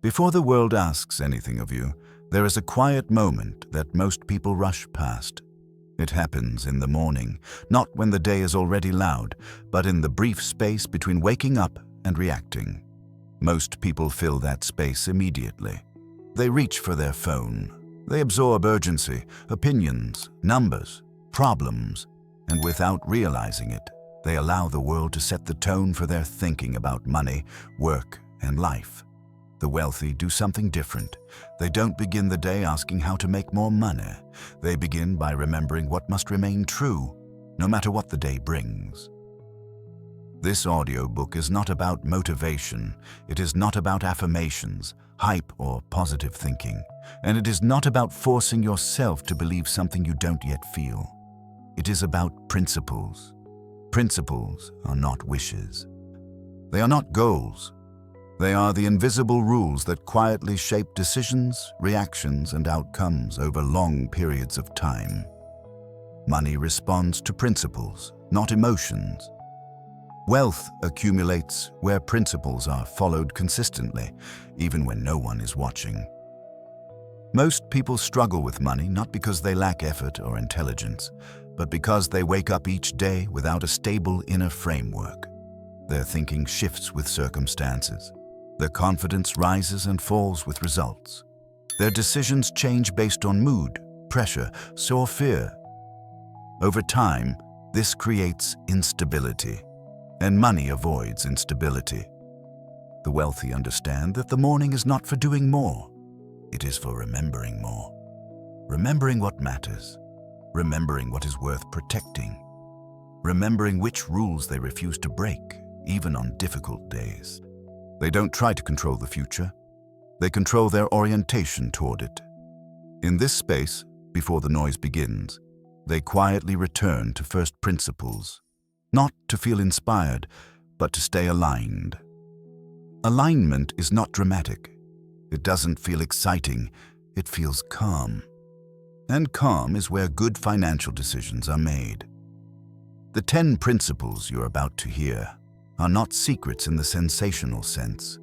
Before the world asks anything of you, there is a quiet moment that most people rush past. It happens in the morning, not when the day is already loud, but in the brief space between waking up and reacting. Most people fill that space immediately. They reach for their phone. They absorb urgency, opinions, numbers, problems, and without realizing it, they allow the world to set the tone for their thinking about money, work, and life. The wealthy do something different. They don't begin the day asking how to make more money. They begin by remembering what must remain true, no matter what the day brings. This audiobook is not about motivation. It is not about affirmations, hype, or positive thinking. And it is not about forcing yourself to believe something you don't yet feel. It is about principles. Principles are not wishes. They are not goals. They are the invisible rules that quietly shape decisions, reactions, and outcomes over long periods of time. Money responds to principles, not emotions. Wealth accumulates where principles are followed consistently, even when no one is watching. Most people struggle with money not because they lack effort or intelligence, but because they wake up each day without a stable inner framework. Their thinking shifts with circumstances. Their confidence rises and falls with results. Their decisions change based on mood, pressure, or fear. Over time, this creates instability, and money avoids instability. The wealthy understand that the morning is not for doing more. It is for remembering more. Remembering what matters. Remembering what is worth protecting. Remembering which rules they refuse to break, even on difficult days. They don't try to control the future. They control their orientation toward it. In this space, before the noise begins, they quietly return to first principles, not to feel inspired, but to stay aligned. Alignment is not dramatic. It doesn't feel exciting. It feels calm. And calm is where good financial decisions are made. The 10 principles you're about to hear are not secrets in the sensational sense.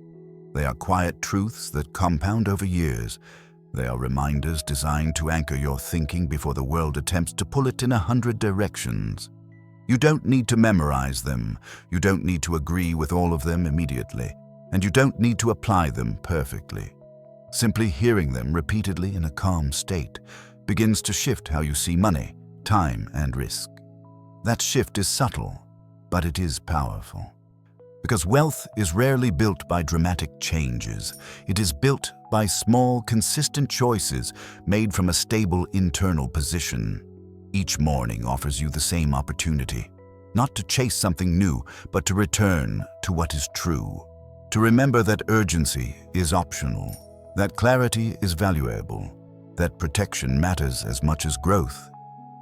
They are quiet truths that compound over years. They are reminders designed to anchor your thinking before the world attempts to pull it in 100 directions. You don't need to memorize them. You don't need to agree with all of them immediately. And you don't need to apply them perfectly. Simply hearing them repeatedly in a calm state begins to shift how you see money, time, and risk. That shift is subtle, but it is powerful. Because wealth is rarely built by dramatic changes. It is built by small, consistent choices made from a stable internal position. Each morning offers you the same opportunity, not to chase something new, but to return to what is true. To remember that urgency is optional, that clarity is valuable, that protection matters as much as growth,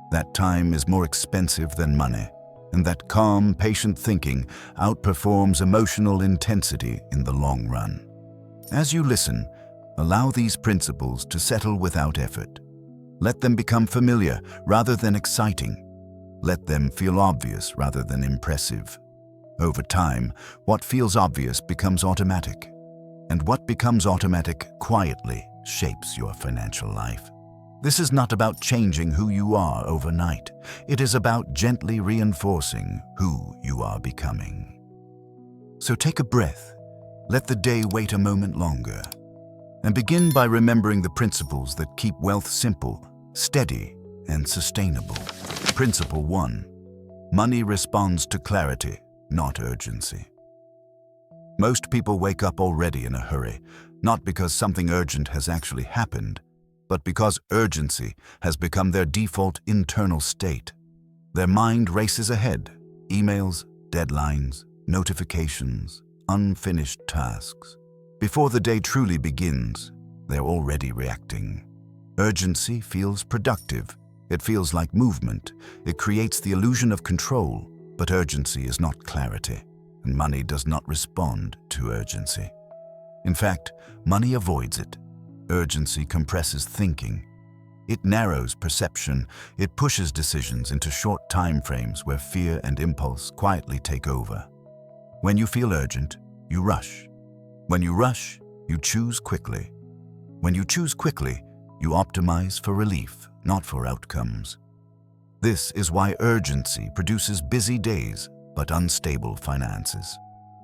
that time is more expensive than money, and that calm, patient thinking outperforms emotional intensity in the long run. As you listen, allow these principles to settle without effort. Let them become familiar rather than exciting. Let them feel obvious rather than impressive. Over time, what feels obvious becomes automatic, and what becomes automatic quietly shapes your financial life. This is not about changing who you are overnight. It is about gently reinforcing who you are becoming. So take a breath, let the day wait a moment longer, and begin by remembering the principles that keep wealth simple, steady, and sustainable. Principle 1. Money responds to clarity, not urgency. Most people wake up already in a hurry, not because something urgent has actually happened, but because urgency has become their default internal state. Their mind races ahead, emails, deadlines, notifications, unfinished tasks. Before the day truly begins, they're already reacting. Urgency feels productive. It feels like movement. It creates the illusion of control, but urgency is not clarity, and money does not respond to urgency. In fact, money avoids it. Urgency compresses thinking. It narrows perception. It pushes decisions into short time frames where fear and impulse quietly take over. When you feel urgent, you rush. When you rush, You choose quickly. When you choose quickly, you optimize for relief, not for outcomes. This is why urgency produces busy days but unstable finances.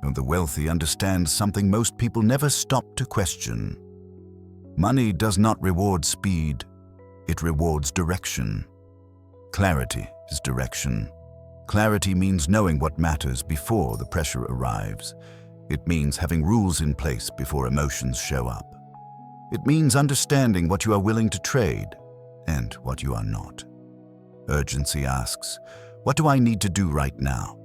And the wealthy understand something most people never stop to question. Money does not reward speed, it rewards direction. Clarity is direction. Clarity means knowing what matters before the pressure arrives. It means having rules in place before emotions show up. It means understanding what you are willing to trade and what you are not. Urgency asks, what do I need to do right now?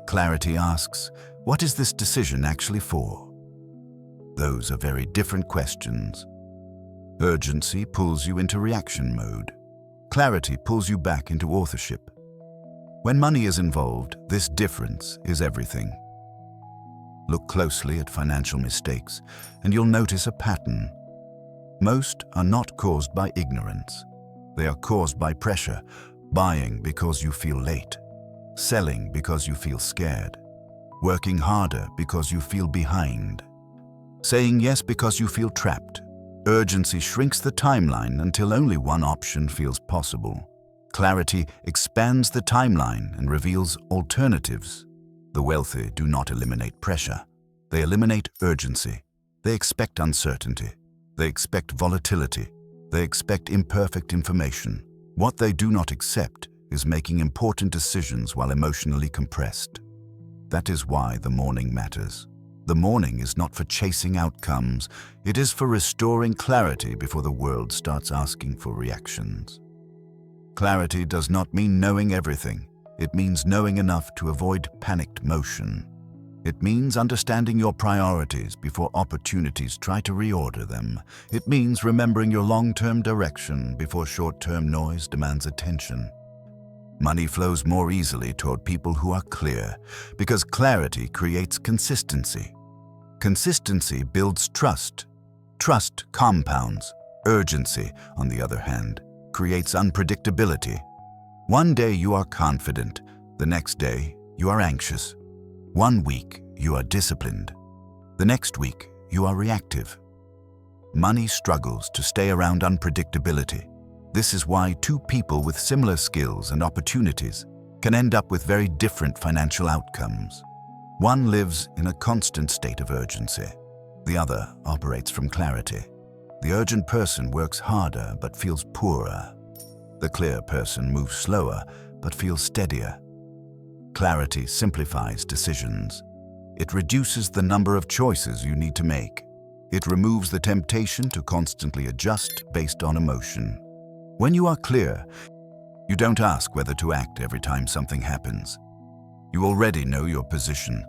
Clarity asks, what is this decision actually for? Those are very different questions. Urgency pulls you into reaction mode. Clarity pulls you back into authorship. When money is involved, this difference is everything. Look closely at financial mistakes, and you'll notice a pattern. Most are not caused by ignorance. They are caused by pressure, buying because you feel late, selling because you feel scared, working harder because you feel behind, saying yes because you feel trapped. Urgency shrinks the timeline until only one option feels possible. Clarity expands the timeline and reveals alternatives. The wealthy do not eliminate pressure. They eliminate urgency. They expect uncertainty. They expect volatility. They expect imperfect information. What they do not accept is making important decisions while emotionally compressed. That is why the morning matters. The morning is not for chasing outcomes. It is for restoring clarity before the world starts asking for reactions. Clarity does not mean knowing everything. It means knowing enough to avoid panicked motion. It means understanding your priorities before opportunities try to reorder them. It means remembering your long-term direction before short-term noise demands attention. Money flows more easily toward people who are clear, because clarity creates consistency. Consistency builds trust. Trust compounds. Urgency, on the other hand, creates unpredictability. One day you are confident, the next day you are anxious. One week you are disciplined, the next week you are reactive. Money struggles to stay around unpredictability. This is why two people with similar skills and opportunities can end up with very different financial outcomes. One lives in a constant state of urgency. The other operates from clarity. The urgent person works harder but feels poorer. The clear person moves slower but feels steadier. Clarity simplifies decisions. It reduces the number of choices you need to make. It removes the temptation to constantly adjust based on emotion. When you are clear, you don't ask whether to act every time something happens. You already know your position.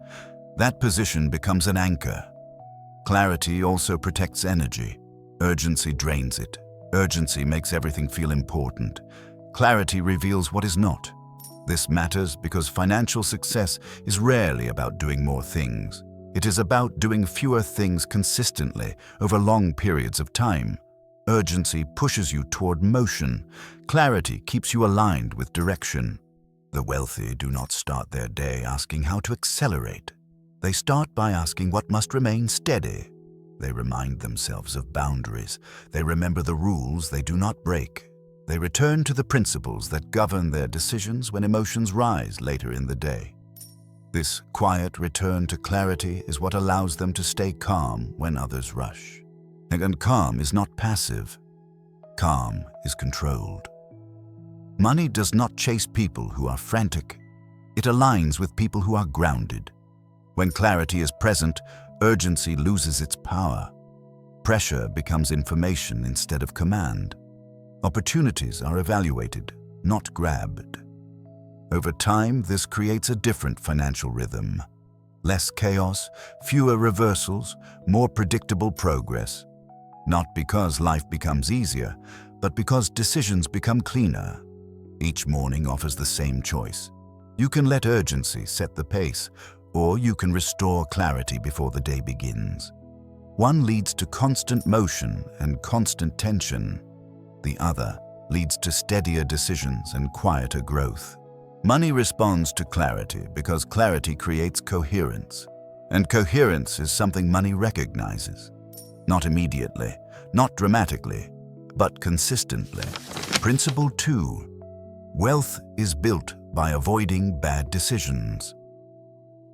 That position becomes an anchor. Clarity also protects energy. Urgency drains it. Urgency makes everything feel important. Clarity reveals what is not. This matters because financial success is rarely about doing more things. It is about doing fewer things consistently over long periods of time. Urgency pushes you toward motion. Clarity keeps you aligned with direction. The wealthy do not start their day asking how to accelerate. They start by asking what must remain steady. They remind themselves of boundaries. They remember the rules they do not break. They return to the principles that govern their decisions when emotions rise later in the day. This quiet return to clarity is what allows them to stay calm when others rush. And calm is not passive. Calm is controlled. Money does not chase people who are frantic. It aligns with people who are grounded. When clarity is present, urgency loses its power. Pressure becomes information instead of command. Opportunities are evaluated, not grabbed. Over time, this creates a different financial rhythm. Less chaos, fewer reversals, more predictable progress. Not because life becomes easier, but because decisions become cleaner. Each morning offers the same choice. You can let urgency set the pace, or you can restore clarity before the day begins. One leads to constant motion and constant tension. The other leads to steadier decisions and quieter growth. Money responds to clarity because clarity creates coherence. And coherence is something money recognizes. Not immediately, not dramatically, but consistently. Principle 2. Wealth is built by avoiding bad decisions.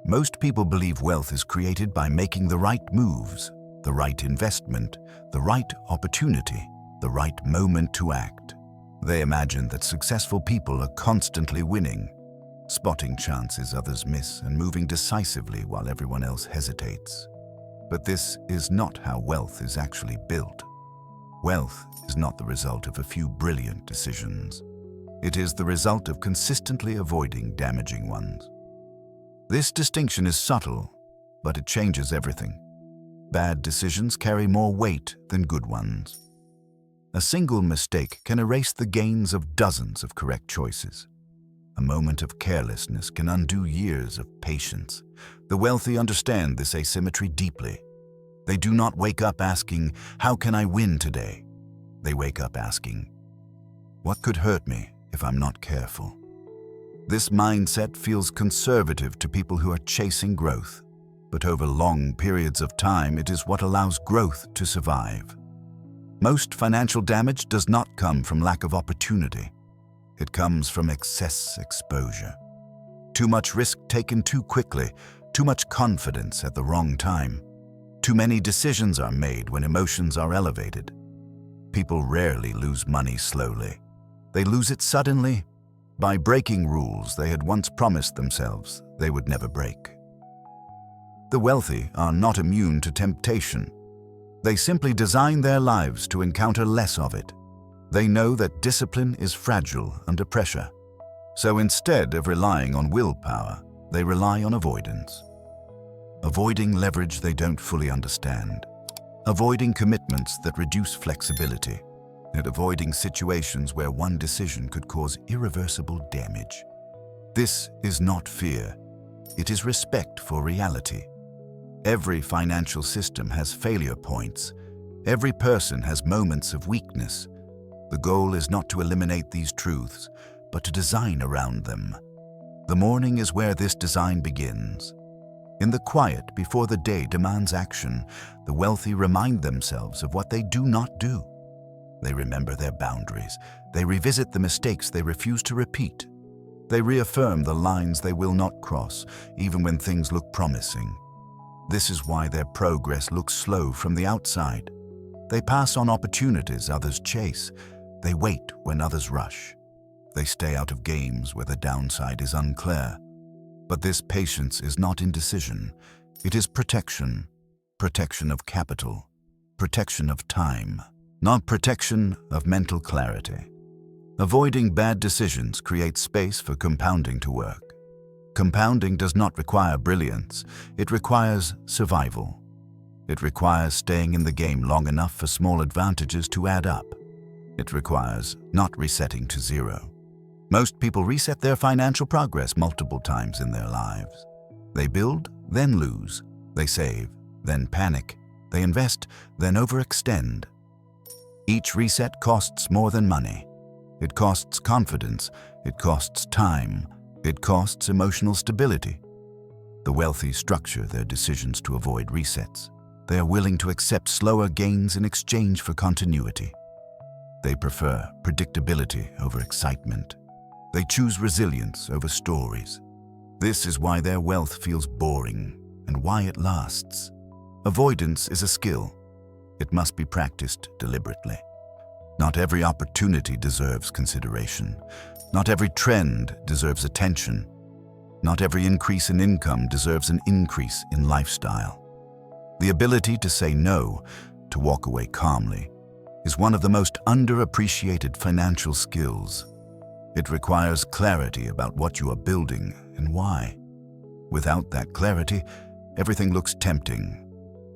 Most people believe wealth is created by making the right moves, the right investment, the right opportunity, the right moment to act. They imagine that successful people are constantly winning, spotting chances others miss and moving decisively while everyone else hesitates. But this is not how wealth is actually built. Wealth is not the result of a few brilliant decisions. It is the result of consistently avoiding damaging ones. This distinction is subtle, but it changes everything. Bad decisions carry more weight than good ones. A single mistake can erase the gains of dozens of correct choices. A moment of carelessness can undo years of patience. The wealthy understand this asymmetry deeply. They do not wake up asking, "How can I win today?" They wake up asking, "What could hurt me if I'm not careful?" This mindset feels conservative to people who are chasing growth, but over long periods of time, it is what allows growth to survive. Most financial damage does not come from lack of opportunity. It comes from excess exposure. Too much risk taken too quickly, too much confidence at the wrong time. Too many decisions are made when emotions are elevated. People rarely lose money slowly. They lose it suddenly, by breaking rules they had once promised themselves they would never break. The wealthy are not immune to temptation. They simply design their lives to encounter less of it. They know that discipline is fragile under pressure. So instead of relying on willpower, they rely on avoidance. Avoiding leverage they don't fully understand. Avoiding commitments that reduce flexibility. And avoiding situations where one decision could cause irreversible damage. This is not fear. It is respect for reality. Every financial system has failure points. Every person has moments of weakness. The goal is not to eliminate these truths, but to design around them. The morning is where this design begins. In the quiet before the day demands action, the wealthy remind themselves of what they do not do. They remember their boundaries. They revisit the mistakes they refuse to repeat. They reaffirm the lines they will not cross, even when things look promising. This is why their progress looks slow from the outside. They pass on opportunities others chase. They wait when others rush. They stay out of games where the downside is unclear. But this patience is not indecision. It is protection. Protection of capital. Protection of time. Not protection of mental clarity. Avoiding bad decisions creates space for compounding to work. Compounding does not require brilliance. It requires survival. It requires staying in the game long enough for small advantages to add up. It requires not resetting to zero. Most people reset their financial progress multiple times in their lives. They build, then lose. They save, then panic. They invest, then overextend. Each reset costs more than money. It costs confidence. It costs time. It costs emotional stability. The wealthy structure their decisions to avoid resets. They are willing to accept slower gains in exchange for continuity. They prefer predictability over excitement. They choose resilience over stories. This is why their wealth feels boring and why it lasts. Avoidance is a skill. It must be practiced deliberately. Not every opportunity deserves consideration. Not every trend deserves attention. Not every increase in income deserves an increase in lifestyle. The ability to say no, to walk away calmly, is one of the most underappreciated financial skills. It requires clarity about what you are building and why. Without that clarity, everything looks tempting.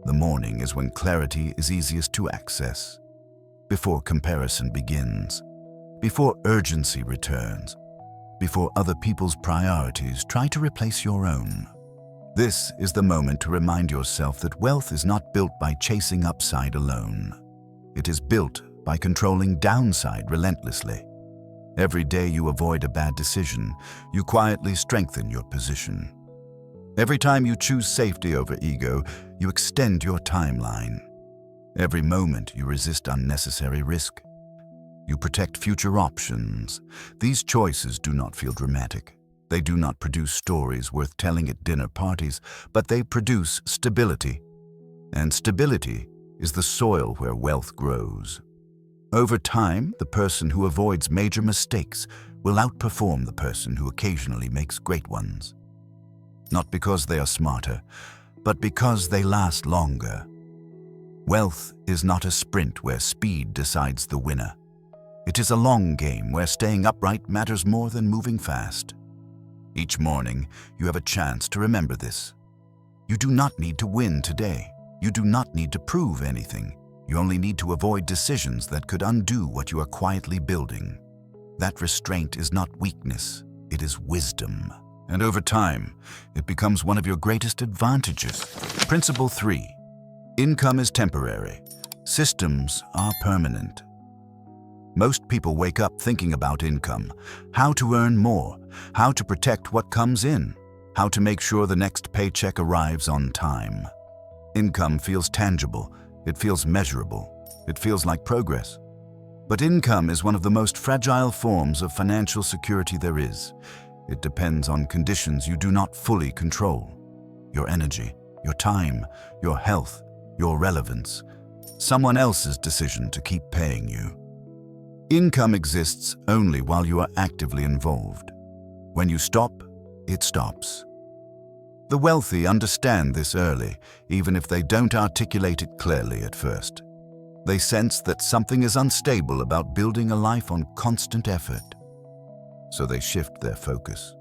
The morning is when clarity is easiest to access. Before comparison begins. Before urgency returns. Before other people's priorities try to replace your own. This is the moment to remind yourself that wealth is not built by chasing upside alone. It is built by controlling downside relentlessly. Every day you avoid a bad decision, you quietly strengthen your position. Every time you choose safety over ego, you extend your timeline. Every moment you resist unnecessary risk. You protect future options. These choices do not feel dramatic. They do not produce stories worth telling at dinner parties, but they produce stability. And stability is the soil where wealth grows. Over time, the person who avoids major mistakes will outperform the person who occasionally makes great ones. Not because they are smarter, but because they last longer. Wealth is not a sprint where speed decides the winner. It is a long game where staying upright matters more than moving fast. Each morning, you have a chance to remember this. You do not need to win today. You do not need to prove anything. You only need to avoid decisions that could undo what you are quietly building. That restraint is not weakness, it is wisdom. And over time, it becomes one of your greatest advantages. Principle 3. Income is temporary. Systems are permanent. Most people wake up thinking about income, how to earn more, how to protect what comes in, how to make sure the next paycheck arrives on time. Income feels tangible, it feels measurable, it feels like progress. But income is one of the most fragile forms of financial security there is. It depends on conditions you do not fully control. Your energy, your time, your health, your relevance. Someone else's decision to keep paying you. Income exists only while you are actively involved. When you stop, it stops. The wealthy understand this early, even if they don't articulate it clearly at first. They sense that something is unstable about building a life on constant effort. So they shift their focus.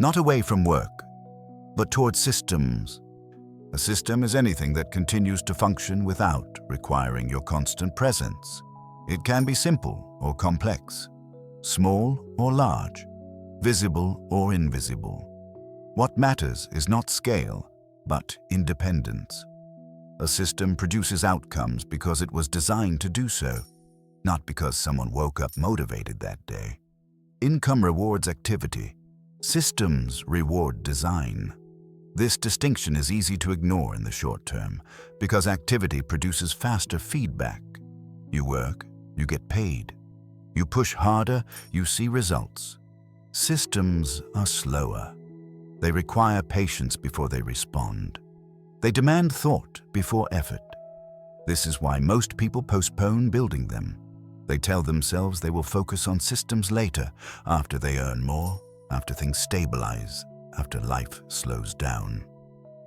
Not away from work, but towards systems. A system is anything that continues to function without requiring your constant presence. It can be simple or complex, small or large, visible or invisible. What matters is not scale, but independence. A system produces outcomes because it was designed to do so, not because someone woke up motivated that day. Income rewards activity. Systems reward design. This distinction is easy to ignore in the short term because activity produces faster feedback. You work, you get paid. You push harder, you see results. Systems are slower. They require patience before they respond. They demand thought before effort. This is why most people postpone building them. They tell themselves they will focus on systems later, after they earn more, after things stabilize, after life slows down.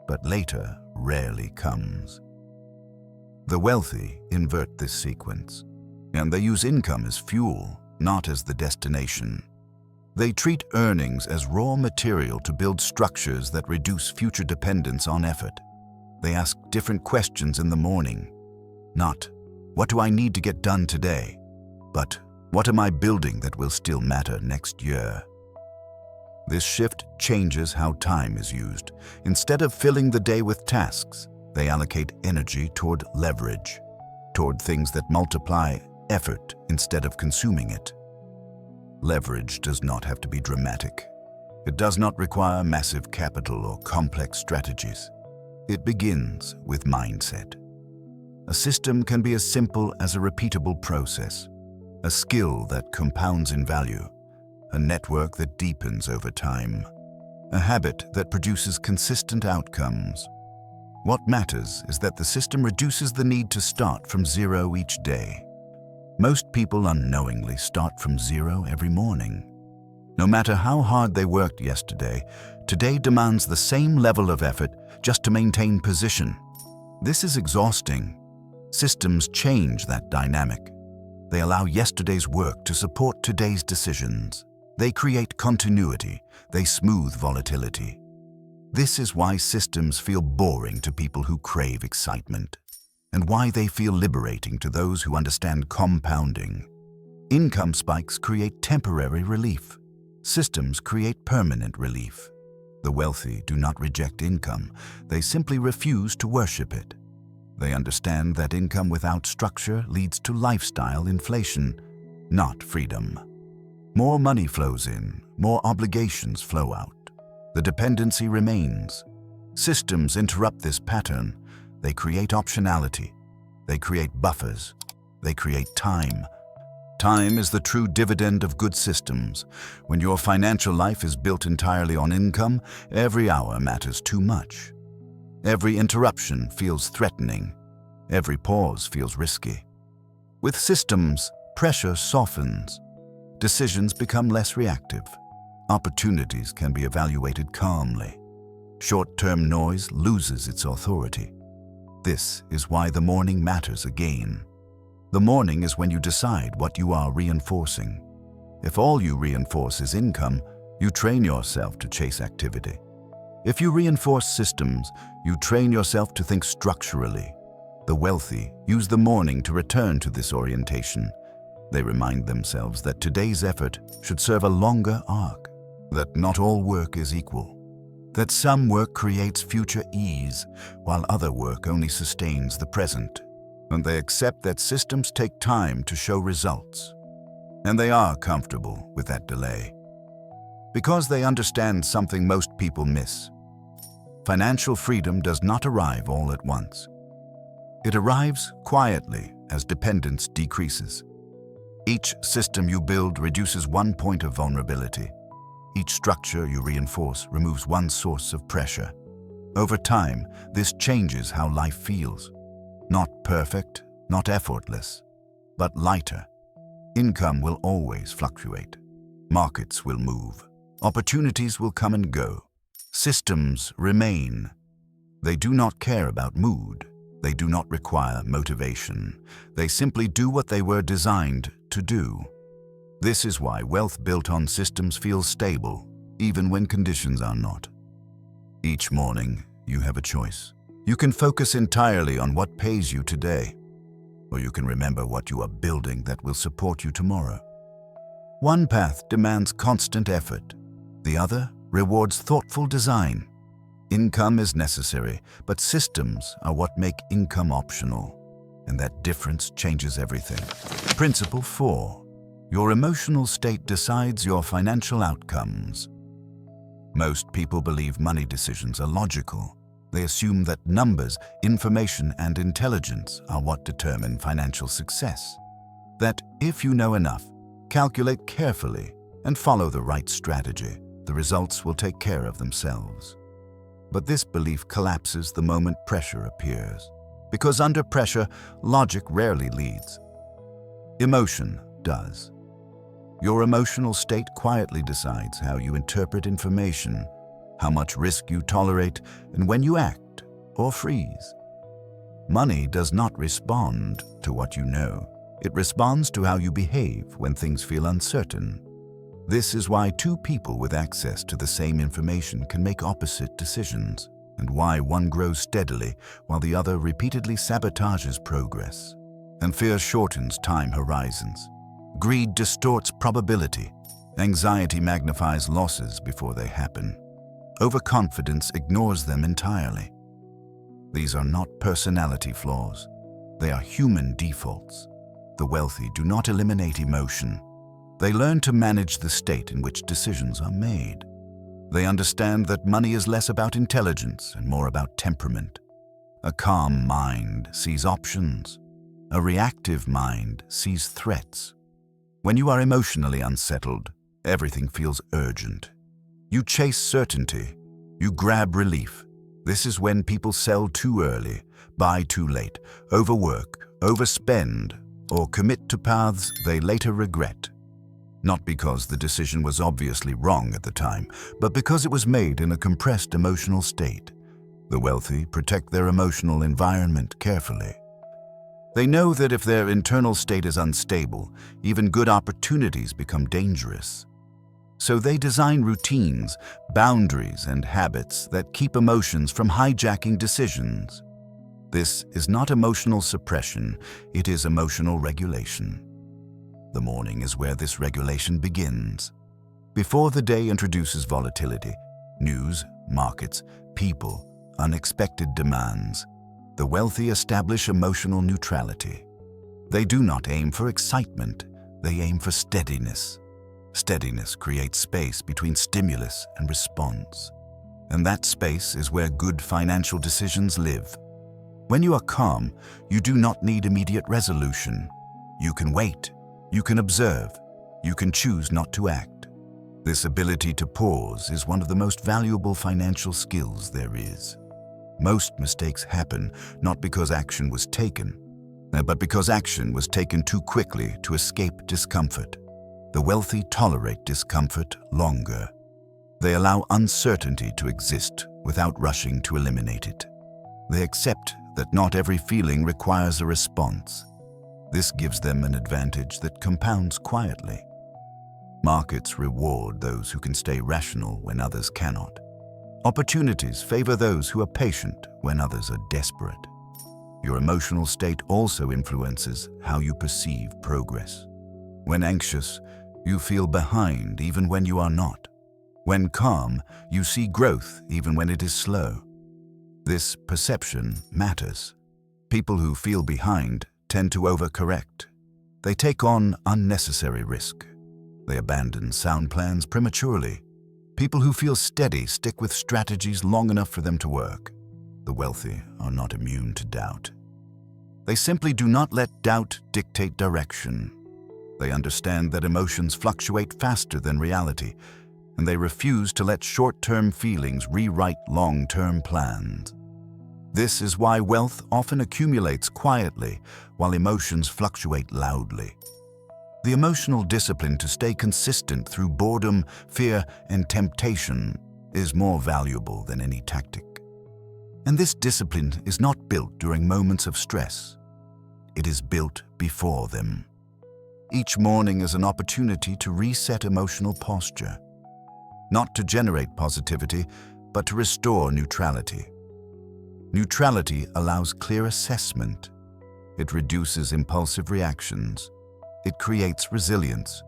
But later rarely comes. The wealthy invert this sequence, and they use income as fuel, not as the destination. They treat earnings as raw material to build structures that reduce future dependence on effort. They ask different questions in the morning. Not, what do I need to get done today? But, what am I building that will still matter next year? This shift changes how time is used. Instead of filling the day with tasks, they allocate energy toward leverage, toward things that multiply effort instead of consuming it. Leverage does not have to be dramatic. It does not require massive capital or complex strategies. It begins with mindset. A system can be as simple as a repeatable process, a skill that compounds in value, a network that deepens over time, a habit that produces consistent outcomes. What matters is that the system reduces the need to start from zero each day. Most people unknowingly start from zero every morning. No matter how hard they worked yesterday, today demands the same level of effort just to maintain position. This is exhausting. Systems change that dynamic. They allow yesterday's work to support today's decisions. They create continuity. They smooth volatility. This is why systems feel boring to people who crave excitement, and why they feel liberating to those who understand compounding. Income spikes create temporary relief. Systems create permanent relief. The wealthy do not reject income. They simply refuse to worship it. They understand that income without structure leads to lifestyle inflation, not freedom. More money flows in, more obligations flow out. The dependency remains. Systems interrupt this pattern. They create optionality. They create buffers. They create time. Time is the true dividend of good systems. When your financial life is built entirely on income, every hour matters too much. Every interruption feels threatening. Every pause feels risky. With systems, pressure softens. Decisions become less reactive. Opportunities can be evaluated calmly. Short-term noise loses its authority. This is why the morning matters again. The morning is when you decide what you are reinforcing. If all you reinforce is income, you train yourself to chase activity. If you reinforce systems, you train yourself to think structurally. The wealthy use the morning to return to this orientation. They remind themselves that today's effort should serve a longer arc, that not all work is equal, that some work creates future ease, while other work only sustains the present. And they accept that systems take time to show results. And they are comfortable with that delay. Because they understand something most people miss. Financial freedom does not arrive all at once. It arrives quietly as dependence decreases. Each system you build reduces one point of vulnerability. Each structure you reinforce removes one source of pressure. Over time, this changes how life feels. Not perfect, not effortless, but lighter. Income will always fluctuate. Markets will move. Opportunities will come and go. Systems remain. They do not care about mood. They do not require motivation. They simply do what they were designed to do. This is why wealth built on systems feels stable, even when conditions are not. Each morning, you have a choice. You can focus entirely on what pays you today, or you can remember what you are building that will support you tomorrow. One path demands constant effort. The other rewards thoughtful design. Income is necessary, but systems are what make income optional, and that difference changes everything. Principle 4. Your emotional state decides your financial outcomes. Most people believe money decisions are logical. They assume that numbers, information, and intelligence are what determine financial success. That if you know enough, calculate carefully, and follow the right strategy, the results will take care of themselves. But this belief collapses the moment pressure appears, because under pressure, logic rarely leads. Emotion does. Your emotional state quietly decides how you interpret information, how much risk you tolerate, and when you act or freeze. Money does not respond to what you know. It responds to how you behave when things feel uncertain. This is why two people with access to the same information can make opposite decisions, and why one grows steadily while the other repeatedly sabotages progress. And fear shortens time horizons. Greed distorts probability. Anxiety magnifies losses before they happen. Overconfidence ignores them entirely. These are not personality flaws. They are human defaults. The wealthy do not eliminate emotion. They learn to manage the state in which decisions are made. They understand that money is less about intelligence and more about temperament. A calm mind sees options. A reactive mind sees threats. When you are emotionally unsettled, everything feels urgent. You chase certainty. You grab relief. This is when people sell too early, buy too late, overwork, overspend, or commit to paths they later regret. Not because the decision was obviously wrong at the time, but because it was made in a compressed emotional state. The wealthy protect their emotional environment carefully. They know that if their internal state is unstable, even good opportunities become dangerous. So they design routines, boundaries, and habits that keep emotions from hijacking decisions. This is not emotional suppression, it is emotional regulation. The morning is where this regulation begins. Before the day introduces volatility, news, markets, people, unexpected demands, the wealthy establish emotional neutrality. They do not aim for excitement, they aim for steadiness. Steadiness creates space between stimulus and response. And that space is where good financial decisions live. When you are calm, you do not need immediate resolution. You can wait, you can observe, you can choose not to act. This ability to pause is one of the most valuable financial skills there is. Most mistakes happen not because action was taken, but because action was taken too quickly to escape discomfort. The wealthy tolerate discomfort longer. They allow uncertainty to exist without rushing to eliminate it. They accept that not every feeling requires a response. This gives them an advantage that compounds quietly. Markets reward those who can stay rational when others cannot. Opportunities favor those who are patient when others are desperate. Your emotional state also influences how you perceive progress. When anxious, you feel behind even when you are not. When calm, you see growth even when it is slow. This perception matters. People who feel behind tend to overcorrect. They take on unnecessary risk. They abandon sound plans prematurely. People who feel steady stick with strategies long enough for them to work. The wealthy are not immune to doubt. They simply do not let doubt dictate direction. They understand that emotions fluctuate faster than reality, and they refuse to let short-term feelings rewrite long-term plans. This is why wealth often accumulates quietly while emotions fluctuate loudly. The emotional discipline to stay consistent through boredom, fear, and temptation is more valuable than any tactic. And this discipline is not built during moments of stress. It is built before them. Each morning is an opportunity to reset emotional posture, not to generate positivity, but to restore neutrality. Neutrality allows clear assessment. It reduces impulsive reactions. It creates resilience.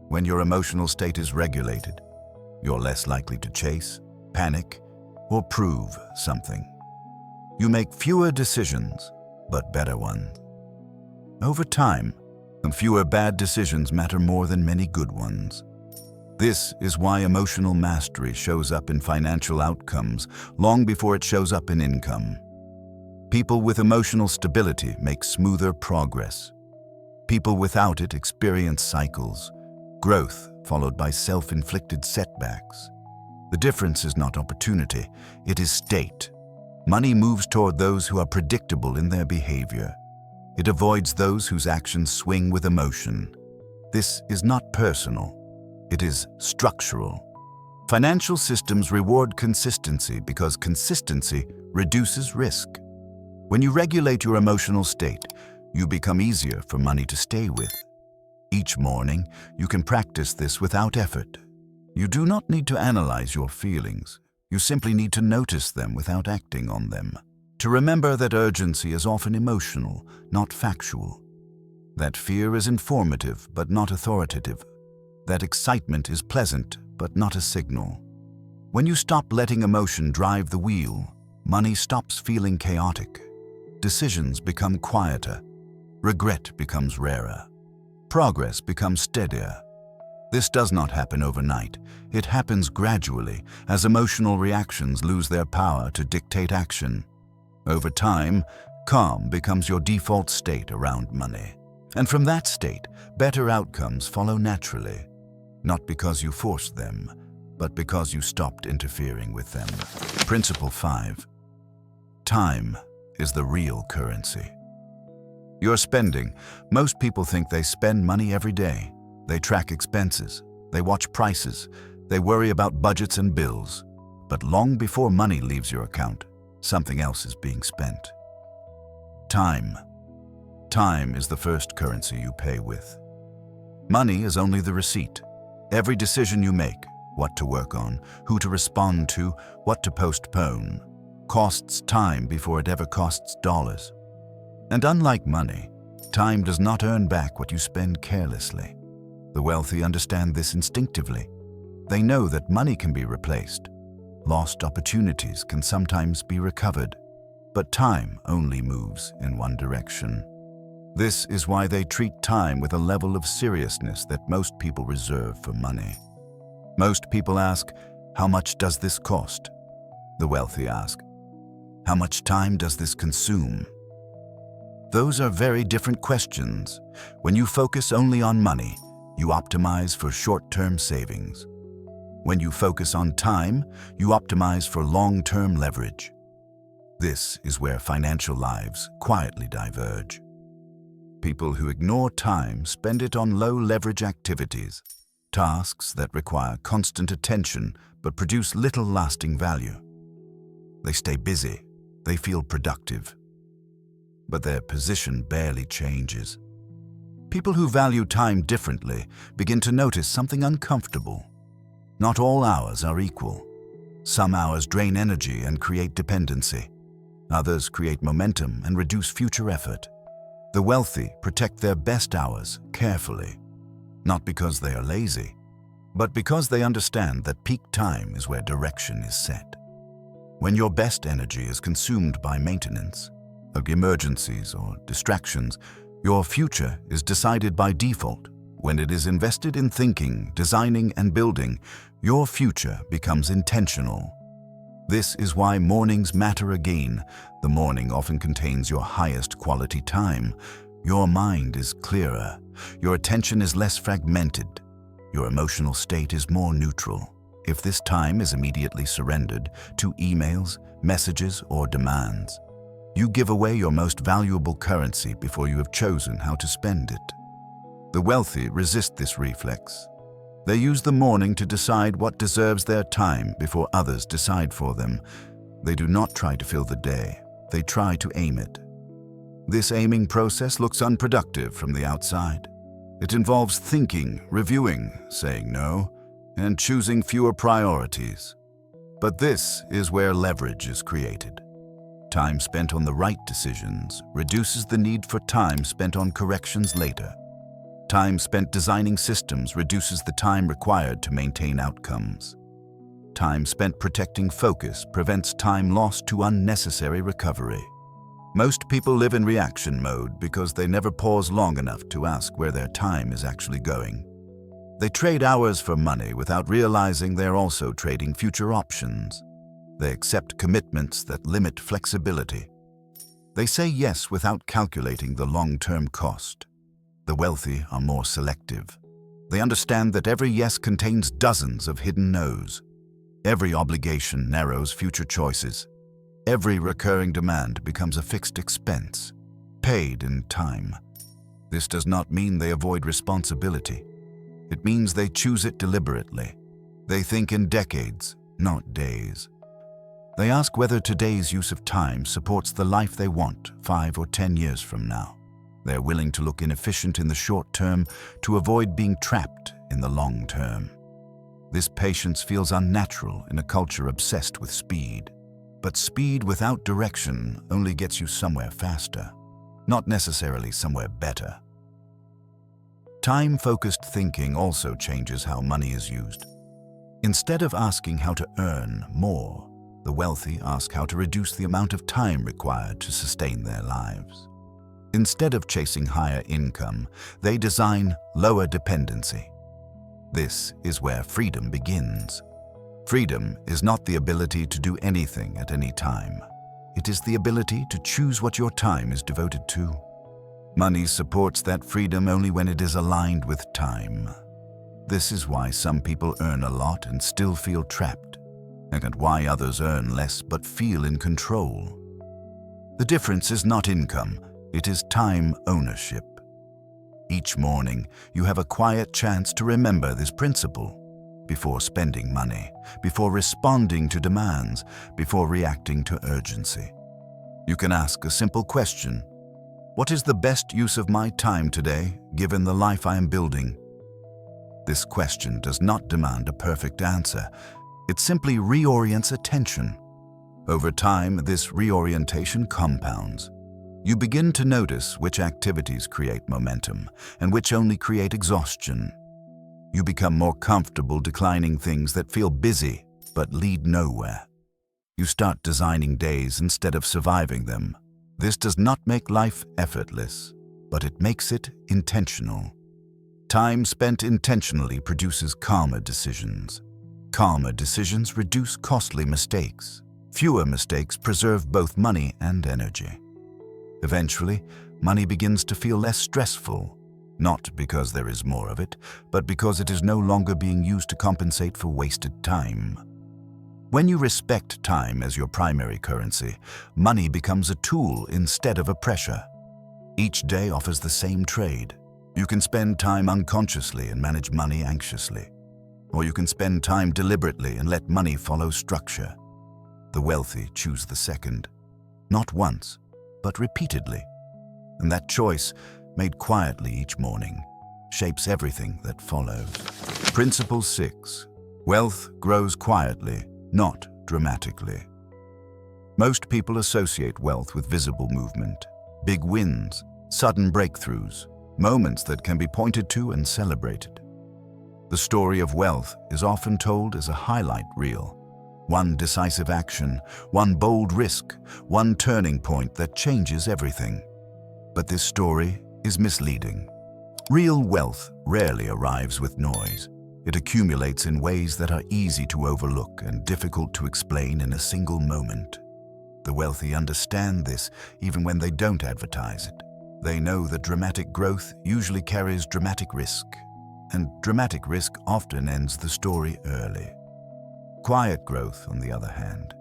When your emotional state is regulated, you're less likely to chase, panic, or prove something. You make fewer decisions, but better ones. Over time, fewer bad decisions matter more than many good ones. This is why emotional mastery shows up in financial outcomes long before it shows up in income. People with emotional stability make smoother progress. People without it experience cycles, growth followed by self-inflicted setbacks. The difference is not opportunity, it is state. Money moves toward those who are predictable in their behavior. It avoids those whose actions swing with emotion. This is not personal, it is structural. Financial systems reward consistency because consistency reduces risk. When you regulate your emotional state, you become easier for money to stay with. Each morning, you can practice this without effort. You do not need to analyze your feelings. You simply need to notice them without acting on them. To remember that urgency is often emotional, not factual. That fear is informative, but not authoritative. That excitement is pleasant, but not a signal. When you stop letting emotion drive the wheel, money stops feeling chaotic. Decisions become quieter. Regret becomes rarer. Progress becomes steadier. This does not happen overnight. It happens gradually as emotional reactions lose their power to dictate action. Over time, calm becomes your default state around money. And from that state, better outcomes follow naturally. Not because you forced them, but because you stopped interfering with them. Principle 5. Time is the real currency. Your spending. Most people think they spend money every day. They track expenses. They watch prices. They worry about budgets and bills. But long before money leaves your account, something else is being spent. Time. Time is the first currency you pay with. Money is only the receipt. Every decision you make, what to work on, who to respond to, what to postpone, costs time before it ever costs dollars. And unlike money, time does not earn back what you spend carelessly. The wealthy understand this instinctively. They know that money can be replaced. Lost opportunities can sometimes be recovered, but time only moves in one direction. This is why they treat time with a level of seriousness that most people reserve for money. Most people ask, "How much does this cost?" The wealthy ask, how much time does this consume? Those are very different questions. When you focus only on money, you optimize for short-term savings. When you focus on time, you optimize for long-term leverage. This is where financial lives quietly diverge. People who ignore time spend it on low-leverage activities, tasks that require constant attention but produce little lasting value. They stay busy, they feel productive, but their position barely changes. People who value time differently begin to notice something uncomfortable. Not all hours are equal. Some hours drain energy and create dependency. Others create momentum and reduce future effort. The wealthy protect their best hours carefully, not because they are lazy, but because they understand that peak time is where direction is set. When your best energy is consumed by maintenance, emergencies or distractions, your future is decided by default. When it is invested in thinking, designing, and building, your future becomes intentional. This is why mornings matter again. The morning often contains your highest quality time. Your mind is clearer. Your attention is less fragmented. Your emotional state is more neutral. If this time is immediately surrendered to emails, messages, or demands, you give away your most valuable currency before you have chosen how to spend it. The wealthy resist this reflex. They use the morning to decide what deserves their time before others decide for them. They do not try to fill the day. They try to aim it. This aiming process looks unproductive from the outside. It involves thinking, reviewing, saying no, and choosing fewer priorities. But this is where leverage is created. Time spent on the right decisions reduces the need for time spent on corrections later. Time spent designing systems reduces the time required to maintain outcomes. Time spent protecting focus prevents time lost to unnecessary recovery. Most people live in reaction mode because they never pause long enough to ask where their time is actually going. They trade hours for money without realizing they're also trading future options. They accept commitments that limit flexibility. They say yes without calculating the long-term cost. The wealthy are more selective. They understand that every yes contains dozens of hidden no's. Every obligation narrows future choices. Every recurring demand becomes a fixed expense, paid in time. This does not mean they avoid responsibility. It means they choose it deliberately. They think in decades, not days. They ask whether today's use of time supports the life they want 5 or 10 years from now. They're willing to look inefficient in the short term to avoid being trapped in the long term. This patience feels unnatural in a culture obsessed with speed. But speed without direction only gets you somewhere faster, not necessarily somewhere better. Time-focused thinking also changes how money is used. Instead of asking how to earn more, the wealthy ask how to reduce the amount of time required to sustain their lives. Instead of chasing higher income, they design lower dependency. This is where freedom begins. Freedom is not the ability to do anything at any time. It is the ability to choose what your time is devoted to. Money supports that freedom only when it is aligned with time. This is why some people earn a lot and still feel trapped, and why others earn less but feel in control. The difference is not income, it is time ownership. Each morning, you have a quiet chance to remember this principle. Before spending money, before responding to demands, before reacting to urgency. You can ask a simple question. What is the best use of my time today, given the life I am building? This question does not demand a perfect answer. It simply reorients attention. Over time, this reorientation compounds. You begin to notice which activities create momentum and which only create exhaustion. You become more comfortable declining things that feel busy but lead nowhere. You start designing days instead of surviving them. This does not make life effortless, but it makes it intentional. Time spent intentionally produces calmer decisions. Calmer decisions reduce costly mistakes. Fewer mistakes preserve both money and energy. Eventually, money begins to feel less stressful, not because there is more of it, but because it is no longer being used to compensate for wasted time. When you respect time as your primary currency, money becomes a tool instead of a pressure. Each day offers the same trade. You can spend time unconsciously and manage money anxiously. Or you can spend time deliberately and let money follow structure. The wealthy choose the second, not once, but repeatedly. And that choice, made quietly each morning, shapes everything that follows. Principle 6. Wealth grows quietly, not dramatically. Most people associate wealth with visible movement, big wins, sudden breakthroughs, moments that can be pointed to and celebrated. The story of wealth is often told as a highlight reel. One decisive action, one bold risk, one turning point that changes everything. But this story is misleading. Real wealth rarely arrives with noise. It accumulates in ways that are easy to overlook and difficult to explain in a single moment. The wealthy understand this even when they don't advertise it. They know that dramatic growth usually carries dramatic risk, and dramatic risk often ends the story early. Quiet growth, on the other hand,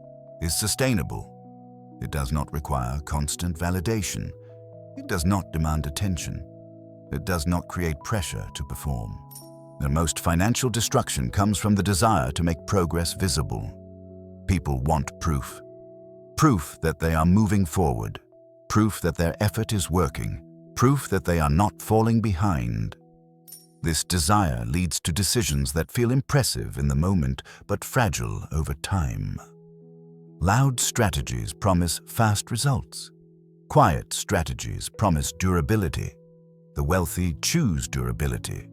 is sustainable. It does not require constant validation. It does not demand attention. It does not create pressure to perform. The most financial destruction comes from the desire to make progress visible. People want proof. Proof that they are moving forward. Proof that their effort is working. Proof that they are not falling behind. This desire leads to decisions that feel impressive in the moment but fragile over time. Loud strategies promise fast results. Quiet strategies promise durability. The wealthy choose durability.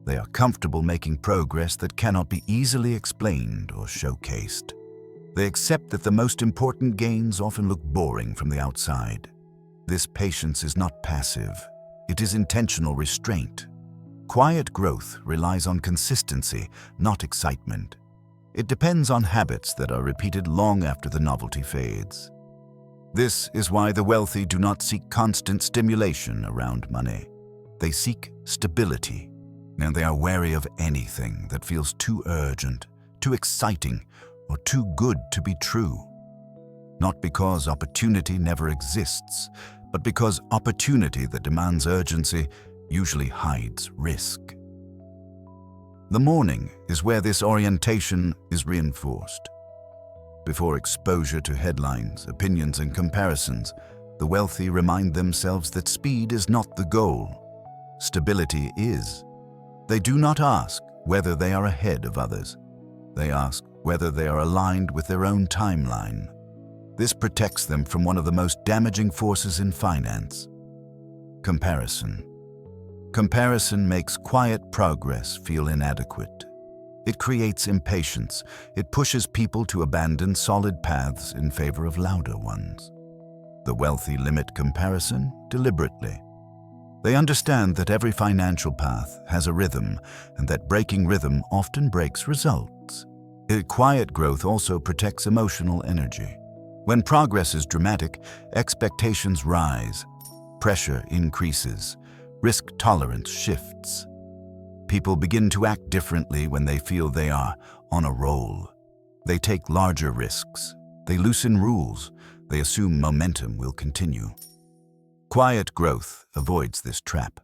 They are comfortable making progress that cannot be easily explained or showcased. They accept that the most important gains often look boring from the outside. This patience is not passive. It is intentional restraint. Quiet growth relies on consistency, not excitement. It depends on habits that are repeated long after the novelty fades. This is why the wealthy do not seek constant stimulation around money. They seek stability, and they are wary of anything that feels too urgent, too exciting, or too good to be true. Not because opportunity never exists, but because opportunity that demands urgency usually hides risk. The morning is where this orientation is reinforced. Before exposure to headlines, opinions, and comparisons, the wealthy remind themselves that speed is not the goal. Stability is. They do not ask whether they are ahead of others. They ask whether they are aligned with their own timeline. This protects them from one of the most damaging forces in finance: comparison. Comparison makes quiet progress feel inadequate. It creates impatience. It pushes people to abandon solid paths in favor of louder ones. The wealthy limit comparison deliberately. They understand that every financial path has a rhythm, and that breaking rhythm often breaks results. Quiet growth also protects emotional energy. When progress is dramatic, expectations rise, pressure increases, risk tolerance shifts. People begin to act differently when they feel they are on a roll. They take larger risks. They loosen rules. They assume momentum will continue. Quiet growth avoids this trap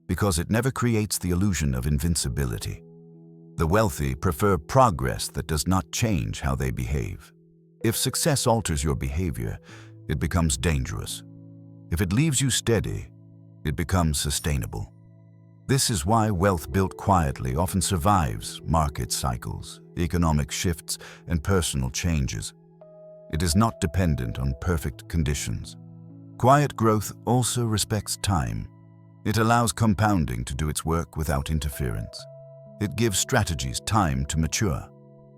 because it never creates the illusion of invincibility. The wealthy prefer progress that does not change how they behave. If success alters your behavior, it becomes dangerous. If it leaves you steady, it becomes sustainable. This is why wealth built quietly often survives market cycles, economic shifts, and personal changes. It is not dependent on perfect conditions. Quiet growth also respects time. It allows compounding to do its work without interference. It gives strategies time to mature.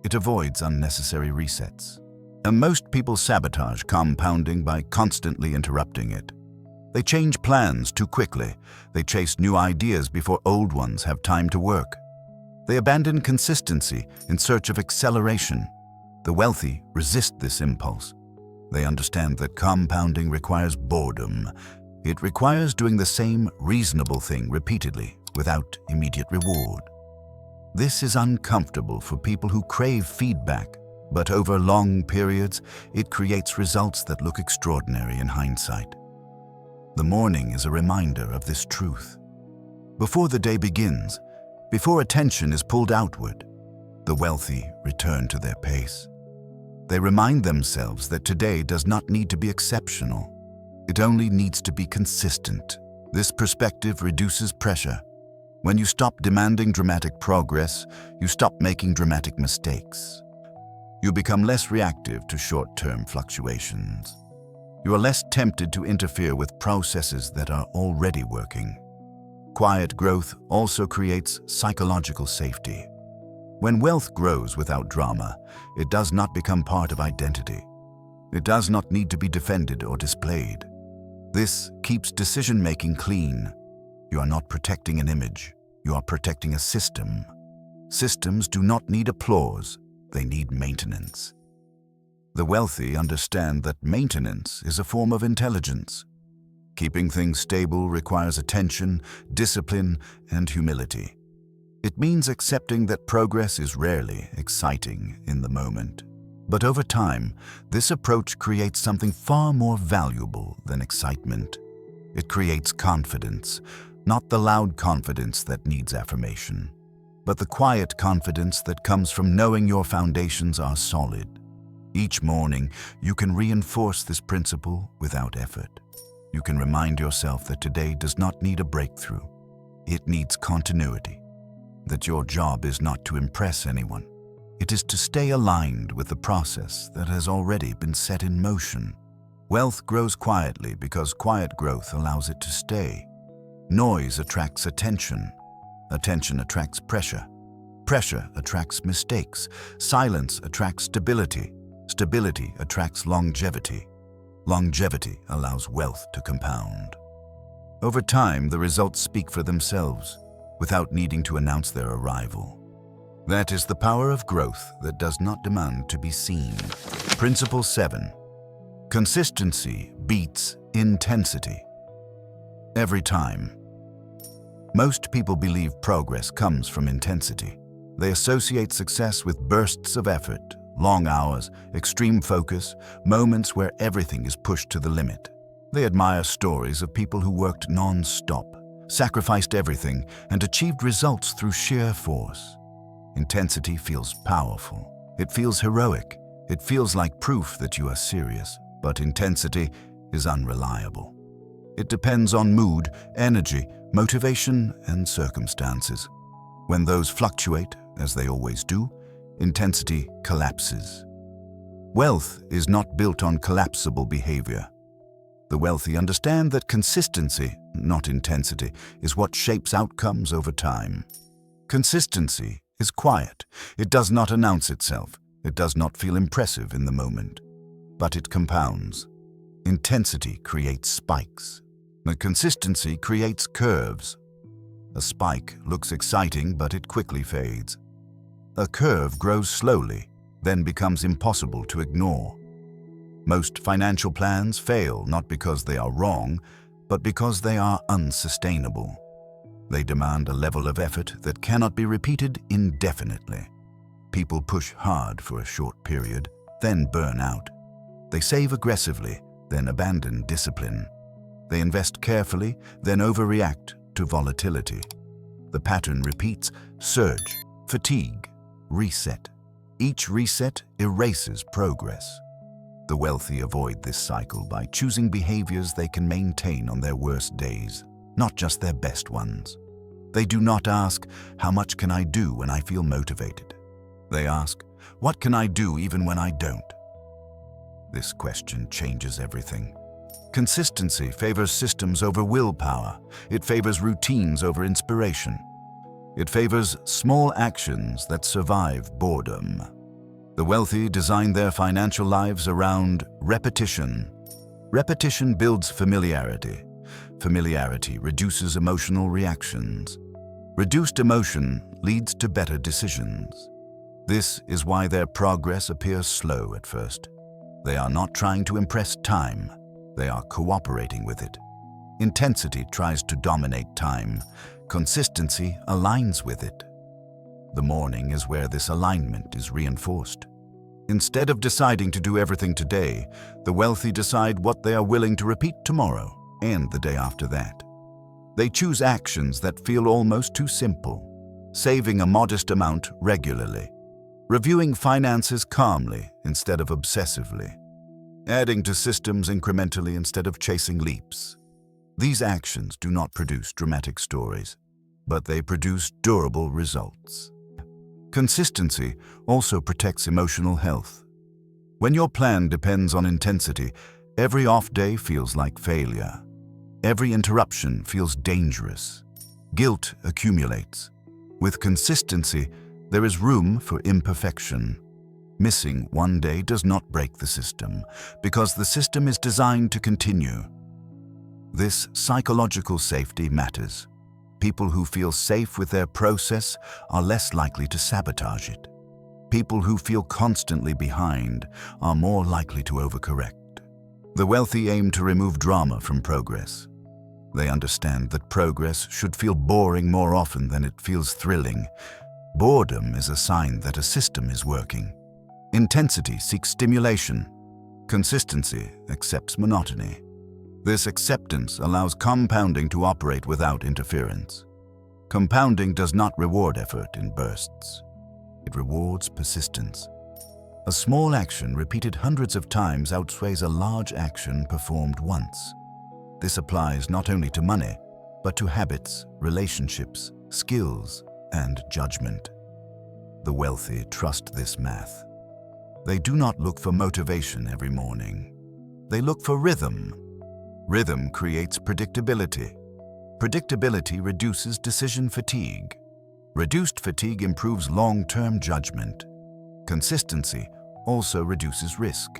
It avoids unnecessary resets. And most people sabotage compounding by constantly interrupting it. They change plans too quickly. They chase new ideas before old ones have time to work. They abandon consistency in search of acceleration. The wealthy resist this impulse. They understand that compounding requires boredom. It requires doing the same reasonable thing repeatedly without immediate reward. This is uncomfortable for people who crave feedback, but over long periods, it creates results that look extraordinary in hindsight. The morning is a reminder of this truth. Before the day begins, before attention is pulled outward, the wealthy return to their pace. They remind themselves that today does not need to be exceptional. It only needs to be consistent. This perspective reduces pressure. When you stop demanding dramatic progress, you stop making dramatic mistakes. You become less reactive to short-term fluctuations. You are less tempted to interfere with processes that are already working. Quiet growth also creates psychological safety. When wealth grows without drama, it does not become part of identity. It does not need to be defended or displayed. This keeps decision-making clean. You are not protecting an image. You are protecting a system. Systems do not need applause. They need maintenance. The wealthy understand that maintenance is a form of intelligence. Keeping things stable requires attention, discipline, and humility. It means accepting that progress is rarely exciting in the moment. But over time, this approach creates something far more valuable than excitement. It creates confidence, not the loud confidence that needs affirmation, but the quiet confidence that comes from knowing your foundations are solid. Each morning, you can reinforce this principle without effort. You can remind yourself that today does not need a breakthrough. It needs continuity. That your job is not to impress anyone. It is to stay aligned with the process that has already been set in motion. Wealth grows quietly because quiet growth allows it to stay. Noise attracts attention. Attention attracts pressure. Pressure attracts mistakes. Silence attracts stability. Stability attracts longevity. Longevity allows wealth to compound. Over time, the results speak for themselves, without needing to announce their arrival. That is the power of growth that does not demand to be seen. Principle 7. Consistency beats intensity. Every time. Most people believe progress comes from intensity. They associate success with bursts of effort, long hours, extreme focus, moments where everything is pushed to the limit. They admire stories of people who worked non-stop, sacrificed everything, and achieved results through sheer force. Intensity feels powerful. It feels heroic. It feels like proof that you are serious. But intensity is unreliable. It depends on mood, energy, motivation, and circumstances. When those fluctuate, as they always do, intensity collapses. Wealth is not built on collapsible behavior. The wealthy understand that consistency, not intensity, is what shapes outcomes over time. Consistency is quiet. It does not announce itself. It does not feel impressive in the moment. But it compounds. Intensity creates spikes. The consistency creates curves. A spike looks exciting, but it quickly fades. A curve grows slowly, then becomes impossible to ignore. Most financial plans fail not because they are wrong, but because they are unsustainable. They demand a level of effort that cannot be repeated indefinitely. People push hard for a short period, then burn out. They save aggressively, then abandon discipline. They invest carefully, then overreact to volatility. The pattern repeats: surge, fatigue, reset. Each reset erases progress. The wealthy avoid this cycle by choosing behaviors they can maintain on their worst days, not just their best ones. They do not ask, "How much can I do when I feel motivated?" They ask, "What can I do even when I don't?" This question changes everything. Consistency favors systems over willpower. It favors routines over inspiration. It favors small actions that survive boredom. The wealthy design their financial lives around repetition. Repetition builds familiarity. Familiarity reduces emotional reactions. Reduced emotion leads to better decisions. This is why their progress appears slow at first. They are not trying to impress time, they are cooperating with it. Intensity tries to dominate time, consistency aligns with it. The morning is where this alignment is reinforced. Instead of deciding to do everything today, the wealthy decide what they are willing to repeat tomorrow and the day after that. They choose actions that feel almost too simple, saving a modest amount regularly, reviewing finances calmly instead of obsessively, adding to systems incrementally instead of chasing leaps. These actions do not produce dramatic stories, but they produce durable results. Consistency also protects emotional health. When your plan depends on intensity, every off day feels like failure. Every interruption feels dangerous. Guilt accumulates. With consistency, there is room for imperfection. Missing one day does not break the system, because the system is designed to continue. This psychological safety matters. People who feel safe with their process are less likely to sabotage it. People who feel constantly behind are more likely to overcorrect. The wealthy aim to remove drama from progress. They understand that progress should feel boring more often than it feels thrilling. Boredom is a sign that a system is working. Intensity seeks stimulation. Consistency accepts monotony. This acceptance allows compounding to operate without interference. Compounding does not reward effort in bursts. It rewards persistence. A small action repeated hundreds of times outweighs a large action performed once. This applies not only to money, but to habits, relationships, skills, and judgment. The wealthy trust this math. They do not look for motivation every morning. They look for rhythm. Rhythm creates predictability. Predictability reduces decision fatigue. Reduced fatigue improves long-term judgment. Consistency also reduces risk.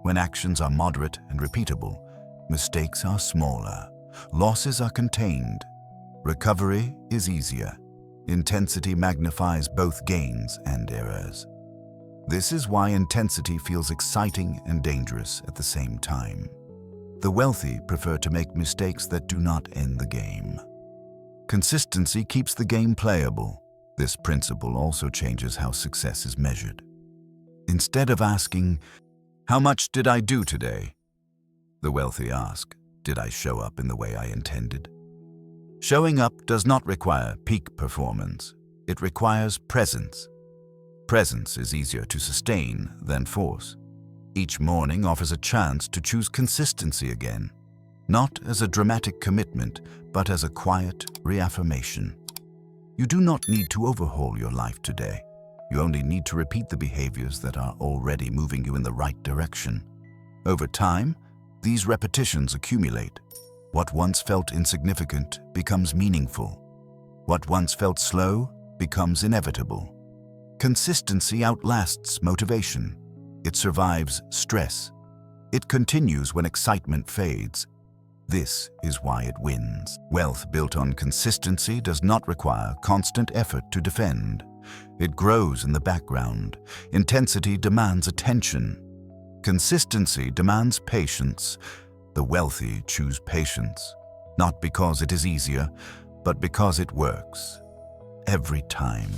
When actions are moderate and repeatable, mistakes are smaller, losses are contained, recovery is easier. Intensity magnifies both gains and errors. This is why intensity feels exciting and dangerous at the same time. The wealthy prefer to make mistakes that do not end the game. Consistency keeps the game playable. This principle also changes how success is measured. Instead of asking, "How much did I do today?" the wealthy ask, "Did I show up in the way I intended?" Showing up does not require peak performance. It requires presence. Presence is easier to sustain than force. Each morning offers a chance to choose consistency again, not as a dramatic commitment, but as a quiet reaffirmation. You do not need to overhaul your life today. You only need to repeat the behaviors that are already moving you in the right direction. Over time, these repetitions accumulate. What once felt insignificant becomes meaningful. What once felt slow becomes inevitable. Consistency outlasts motivation. It survives stress. It continues when excitement fades. This is why it wins. Wealth built on consistency does not require constant effort to defend. It grows in the background. Intensity demands attention. Consistency demands patience. The wealthy choose patience, not because it is easier, but because it works. Every time.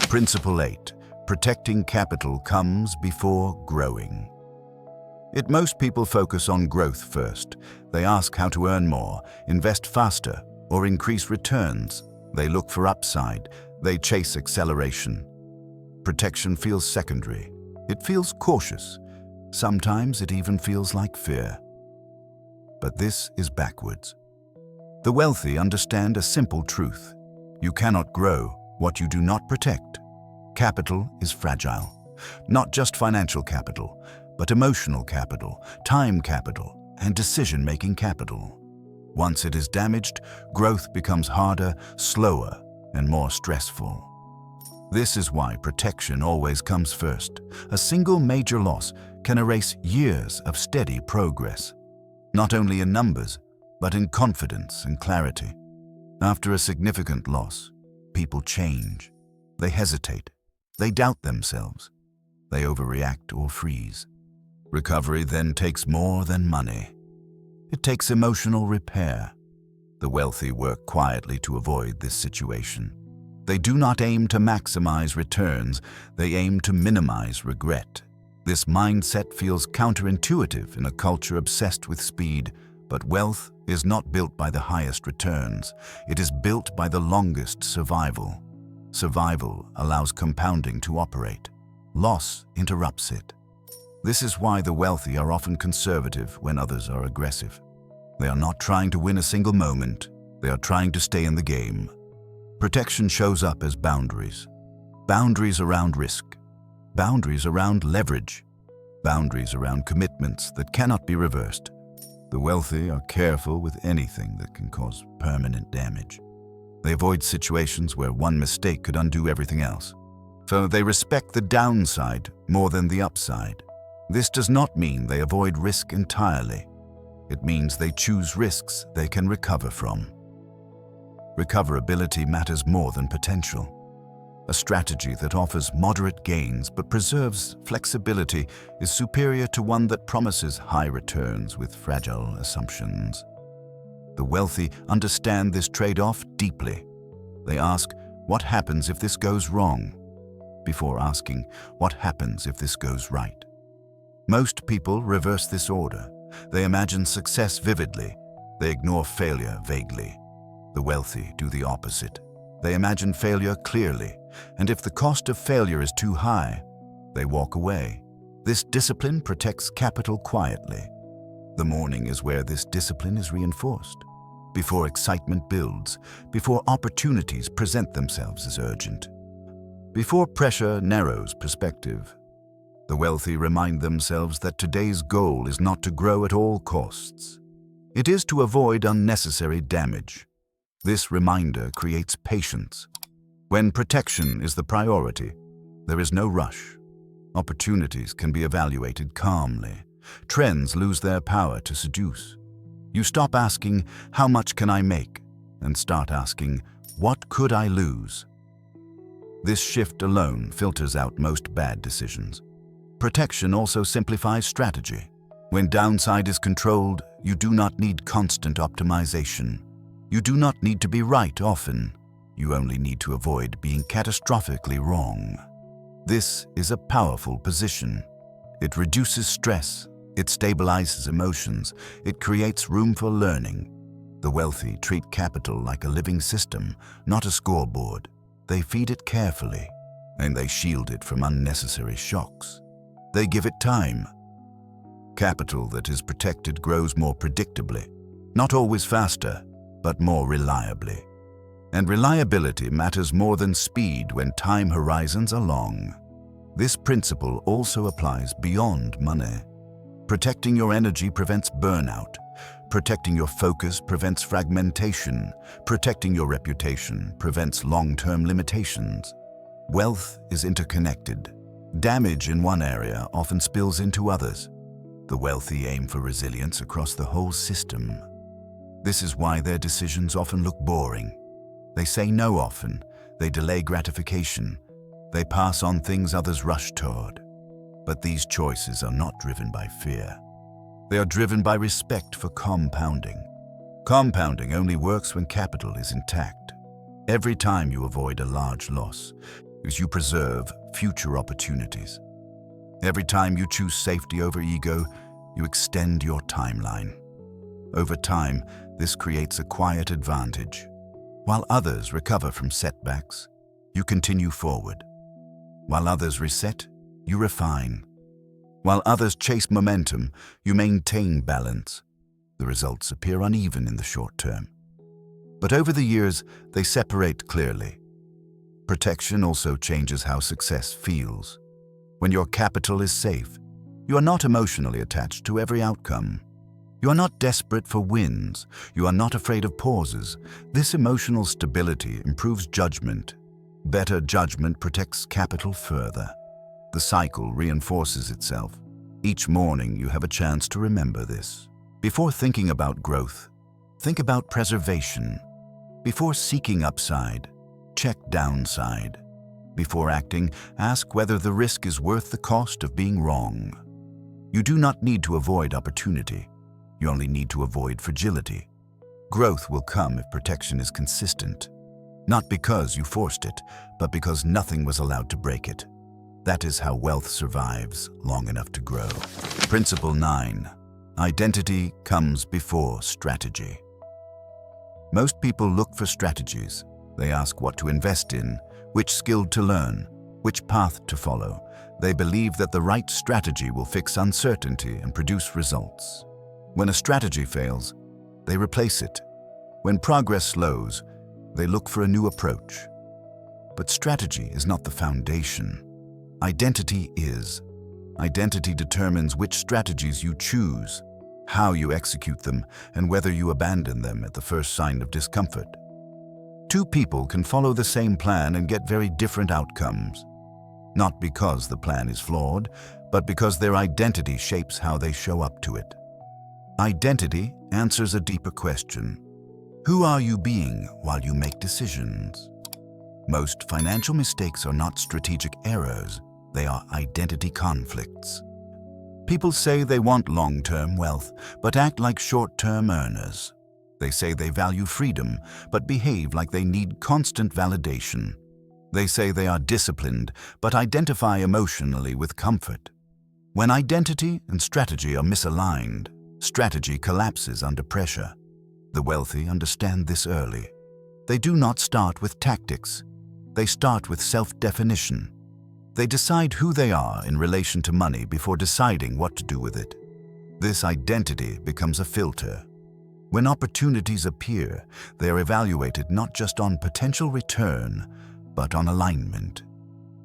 Principle 8. Protecting capital comes before growing. Most people focus on growth first. They ask how to earn more, invest faster, or increase returns. They look for upside. They chase acceleration. Protection feels secondary. It feels cautious. Sometimes it even feels like fear. But this is backwards. The wealthy understand a simple truth. You cannot grow what you do not protect. Capital is fragile. Not just financial capital, but emotional capital, time capital, and decision-making capital. Once it is damaged, growth becomes harder, slower, and more stressful. This is why protection always comes first. A single major loss can erase years of steady progress, not only in numbers, but in confidence and clarity. After a significant loss, people change. They hesitate. They doubt themselves. They overreact or freeze. Recovery then takes more than money. It takes emotional repair. The wealthy work quietly to avoid this situation. They do not aim to maximize returns, they aim to minimize regret. This mindset feels counterintuitive in a culture obsessed with speed, but wealth is not built by the highest returns. It is built by the longest survival. Survival allows compounding to operate. Loss interrupts it. This is why the wealthy are often conservative when others are aggressive. They are not trying to win a single moment. They are trying to stay in the game. Protection shows up as boundaries. Boundaries around risk. Boundaries around leverage. Boundaries around commitments that cannot be reversed. The wealthy are careful with anything that can cause permanent damage. They avoid situations where one mistake could undo everything else. So they respect the downside more than the upside. This does not mean they avoid risk entirely. It means they choose risks they can recover from. Recoverability matters more than potential. A strategy that offers moderate gains but preserves flexibility is superior to one that promises high returns with fragile assumptions. The wealthy understand this trade-off deeply. They ask, "What happens if this goes wrong?" before asking, "What happens if this goes right?" Most people reverse this order. They imagine success vividly. They ignore failure vaguely. The wealthy do the opposite. They imagine failure clearly, and if the cost of failure is too high, they walk away. This discipline protects capital quietly. The morning is where this discipline is reinforced. Before excitement builds, before opportunities present themselves as urgent, before pressure narrows perspective, the wealthy remind themselves that today's goal is not to grow at all costs. It is to avoid unnecessary damage. This reminder creates patience. When protection is the priority, there is no rush. Opportunities can be evaluated calmly. Trends lose their power to seduce. You stop asking, "How much can I make?" and start asking, "What could I lose?" This shift alone filters out most bad decisions. Protection also simplifies strategy. When downside is controlled, you do not need constant optimization. You do not need to be right often. You only need to avoid being catastrophically wrong. This is a powerful position. It reduces stress. It stabilizes emotions. It creates room for learning. The wealthy treat capital like a living system, not a scoreboard. They feed it carefully, and they shield it from unnecessary shocks. They give it time. Capital that is protected grows more predictably, not always faster, but more reliably. And reliability matters more than speed when time horizons are long. This principle also applies beyond money. Protecting your energy prevents burnout. Protecting your focus prevents fragmentation. Protecting your reputation prevents long-term limitations. Wealth is interconnected. Damage in one area often spills into others. The wealthy aim for resilience across the whole system. This is why their decisions often look boring. They say no often. They delay gratification. They pass on things others rush toward. But these choices are not driven by fear. They are driven by respect for compounding. Compounding only works when capital is intact. Every time you avoid a large loss, you preserve future opportunities. Every time you choose safety over ego, you extend your timeline. Over time, this creates a quiet advantage. While others recover from setbacks, you continue forward. While others reset, you refine. While others chase momentum, you maintain balance. The results appear uneven in the short term. But over the years, they separate clearly. Protection also changes how success feels. When your capital is safe, you are not emotionally attached to every outcome. You are not desperate for wins. You are not afraid of pauses. This emotional stability improves judgment. Better judgment protects capital further. The cycle reinforces itself. Each morning you have a chance to remember this. Before thinking about growth, think about preservation. Before seeking upside, check downside. Before acting, ask whether the risk is worth the cost of being wrong. You do not need to avoid opportunity. You only need to avoid fragility. Growth will come if protection is consistent. Not because you forced it, but because nothing was allowed to break it. That is how wealth survives long enough to grow. Principle 9. Identity comes before strategy. Most people look for strategies. They ask what to invest in, which skill to learn, which path to follow. They believe that the right strategy will fix uncertainty and produce results. When a strategy fails, they replace it. When progress slows, they look for a new approach. But strategy is not the foundation. Identity is. Identity determines which strategies you choose, how you execute them, and whether you abandon them at the first sign of discomfort. Two people can follow the same plan and get very different outcomes. Not because the plan is flawed, but because their identity shapes how they show up to it. Identity answers a deeper question. Who are you being while you make decisions? Most financial mistakes are not strategic errors, they are identity conflicts. People say they want long-term wealth, but act like short-term earners. They say they value freedom, but behave like they need constant validation. They say they are disciplined, but identify emotionally with comfort. When identity and strategy are misaligned, strategy collapses under pressure. The wealthy understand this early. They do not start with tactics. They start with self-definition. They decide who they are in relation to money before deciding what to do with it. This identity becomes a filter. When opportunities appear, they are evaluated not just on potential return, but on alignment.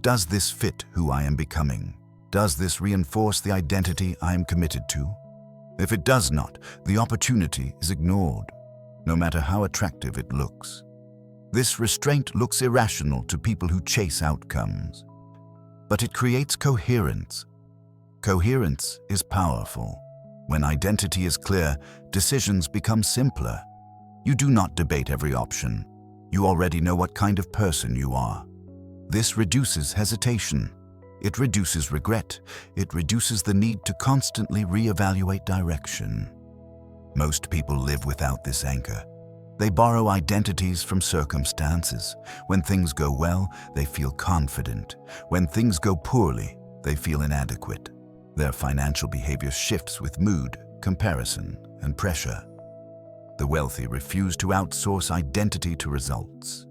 Does this fit who I am becoming? Does this reinforce the identity I am committed to? If it does not, the opportunity is ignored, no matter how attractive it looks. This restraint looks irrational to people who chase outcomes. But it creates coherence. Coherence is powerful. When identity is clear, decisions become simpler. You do not debate every option. You already know what kind of person you are. This reduces hesitation. It reduces regret. It reduces the need to constantly reevaluate direction. Most people live without this anchor. They borrow identities from circumstances. When things go well, they feel confident. When things go poorly, they feel inadequate. Their financial behavior shifts with mood, comparison, and pressure. The wealthy refuse to outsource identity to results.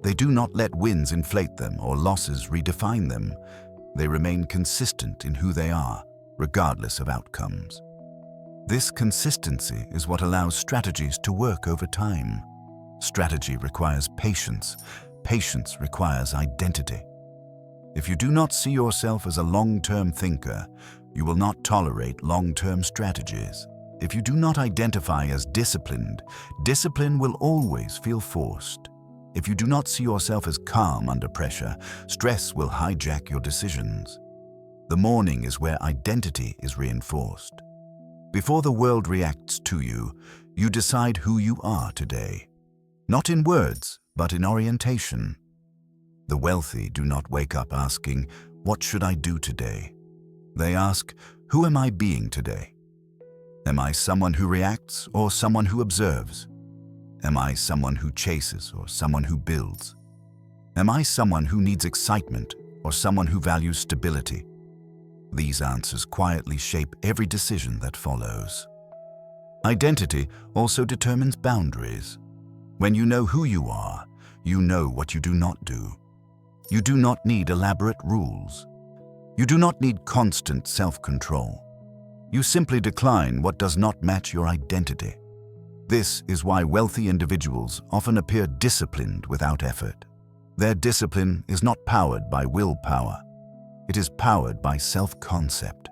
They do not let wins inflate them or losses redefine them. They remain consistent in who they are, regardless of outcomes. This consistency is what allows strategies to work over time. Strategy requires patience. Patience requires identity. If you do not see yourself as a long-term thinker, you will not tolerate long-term strategies. If you do not identify as disciplined, discipline will always feel forced. If you do not see yourself as calm under pressure, stress will hijack your decisions. The morning is where identity is reinforced. Before the world reacts to you, you decide who you are today. Not in words, but in orientation. The wealthy do not wake up asking, "What should I do today?" They ask, "Who am I being today?" Am I someone who reacts or someone who observes? Am I someone who chases or someone who builds? Am I someone who needs excitement or someone who values stability? These answers quietly shape every decision that follows. Identity also determines boundaries. When you know who you are, you know what you do not do. You do not need elaborate rules. You do not need constant self-control. You simply decline what does not match your identity. This is why wealthy individuals often appear disciplined without effort. Their discipline is not powered by willpower. It is powered by self-concept.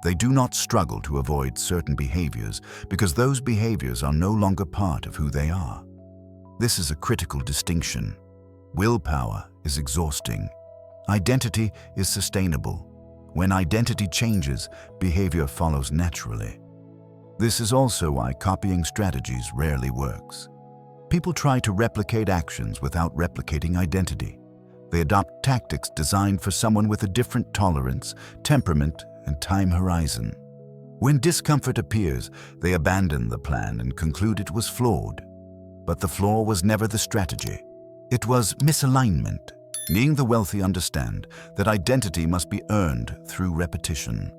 They do not struggle to avoid certain behaviors because those behaviors are no longer part of who they are. This is a critical distinction. Willpower is exhausting. Identity is sustainable. When identity changes, behavior follows naturally. This is also why copying strategies rarely works. People try to replicate actions without replicating identity. They adopt tactics designed for someone with a different tolerance, temperament, and time horizon. When discomfort appears, they abandon the plan and conclude it was flawed. But the flaw was never the strategy. It was misalignment. Being the wealthy understand that identity must be earned through repetition.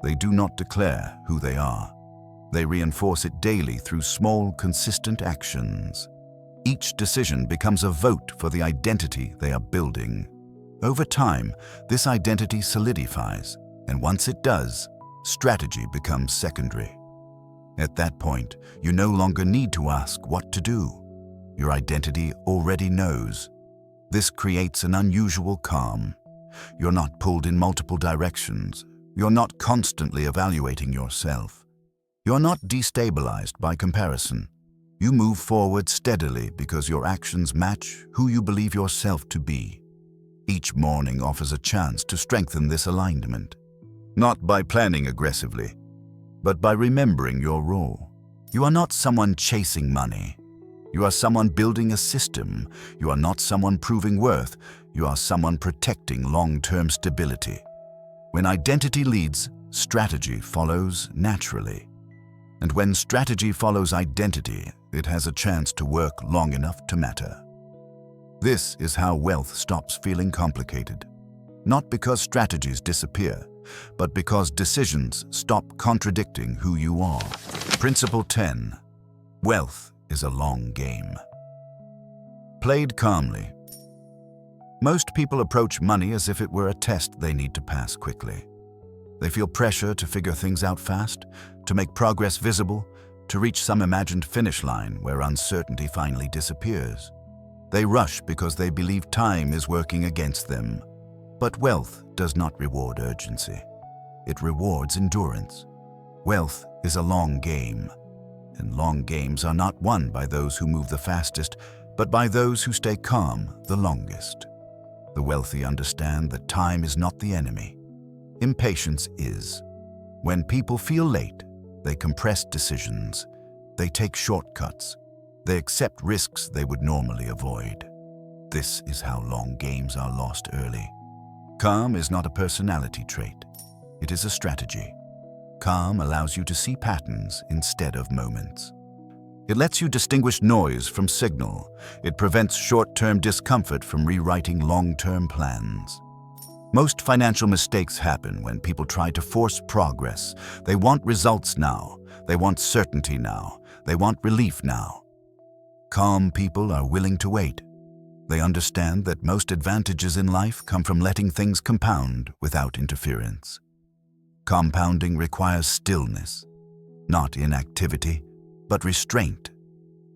They do not declare who they are. They reinforce it daily through small, consistent actions. Each decision becomes a vote for the identity they are building. Over time, this identity solidifies, and once it does, strategy becomes secondary. At that point, you no longer need to ask what to do. Your identity already knows. This creates an unusual calm. You're not pulled in multiple directions. You're not constantly evaluating yourself. You're not destabilized by comparison. You move forward steadily because your actions match who you believe yourself to be. Each morning offers a chance to strengthen this alignment, not by planning aggressively, but by remembering your role. You are not someone chasing money. You are someone building a system. You are not someone proving worth. You are someone protecting long-term stability. When identity leads, strategy follows naturally. And when strategy follows identity, it has a chance to work long enough to matter. This is how wealth stops feeling complicated. Not because strategies disappear, but because decisions stop contradicting who you are. Principle 10. Wealth is a long game. Played calmly. Most people approach money as if it were a test they need to pass quickly. They feel pressure to figure things out fast, to make progress visible, to reach some imagined finish line where uncertainty finally disappears. They rush because they believe time is working against them. But wealth does not reward urgency. It rewards endurance. Wealth is a long game, and long games are not won by those who move the fastest, but by those who stay calm the longest. The wealthy understand that time is not the enemy. Impatience is. When people feel late, they compress decisions. They take shortcuts. They accept risks they would normally avoid. This is how long games are lost early. Calm is not a personality trait. It is a strategy. Calm allows you to see patterns instead of moments. It lets you distinguish noise from signal. It prevents short-term discomfort from rewriting long-term plans. Most financial mistakes happen when people try to force progress. They want results now. They want certainty now. They want relief now. Calm people are willing to wait. They understand that most advantages in life come from letting things compound without interference. Compounding requires stillness, not inactivity, but restraint.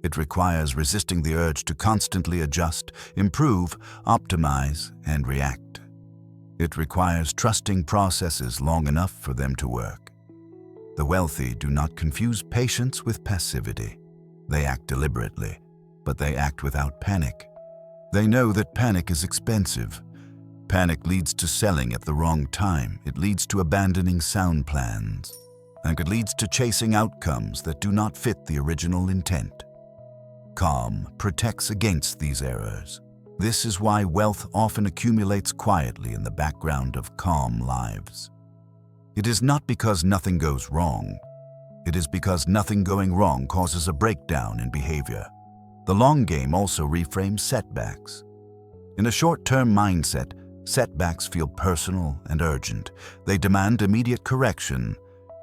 It requires resisting the urge to constantly adjust, improve, optimize, and react. It requires trusting processes long enough for them to work. The wealthy do not confuse patience with passivity. They act deliberately, but they act without panic. They know that panic is expensive. Panic leads to selling at the wrong time. It leads to abandoning sound plans. And it leads to chasing outcomes that do not fit the original intent. Calm protects against these errors. This is why wealth often accumulates quietly in the background of calm lives. It is not because nothing goes wrong. It is because nothing going wrong causes a breakdown in behavior. The long game also reframes setbacks. In a short-term mindset, setbacks feel personal and urgent. They demand immediate correction.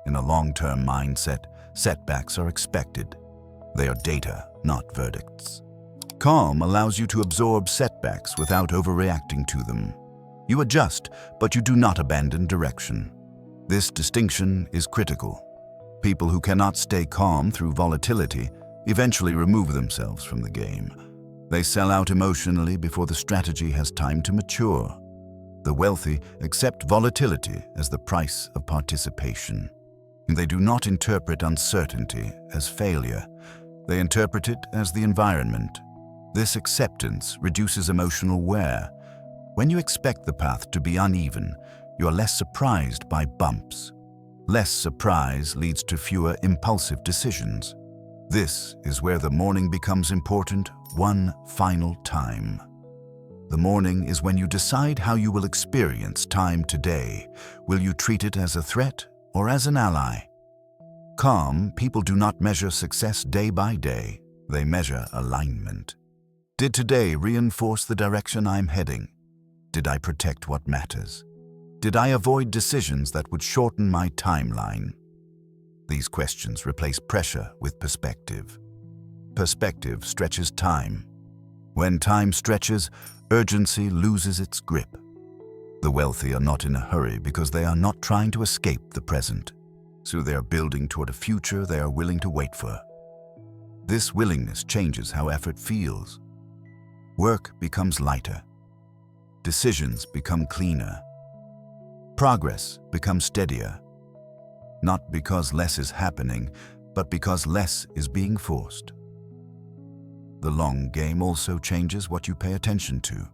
In a long-term mindset, setbacks are expected. They are data, not verdicts. Calm allows you to absorb setbacks without overreacting to them. You adjust, but you do not abandon direction. This distinction is critical. People who cannot stay calm through volatility eventually remove themselves from the game. They sell out emotionally before the strategy has time to mature. The wealthy accept volatility as the price of participation. They do not interpret uncertainty as failure. They interpret it as the environment. This acceptance reduces emotional wear. When you expect the path to be uneven, you are less surprised by bumps. Less surprise leads to fewer impulsive decisions. This is where the morning becomes important one final time. The morning is when you decide how you will experience time today. Will you treat it as a threat or as an ally? Calm people do not measure success day by day. They measure alignment. Did today reinforce the direction I'm heading? Did I protect what matters? Did I avoid decisions that would shorten my timeline? These questions replace pressure with perspective. Perspective stretches time. When time stretches, urgency loses its grip. The wealthy are not in a hurry because they are not trying to escape the present. So they are building toward a future they are willing to wait for. This willingness changes how effort feels. Work becomes lighter. Decisions become cleaner. Progress becomes steadier. Not because less is happening, but because less is being forced. The long game also changes what you pay attention to.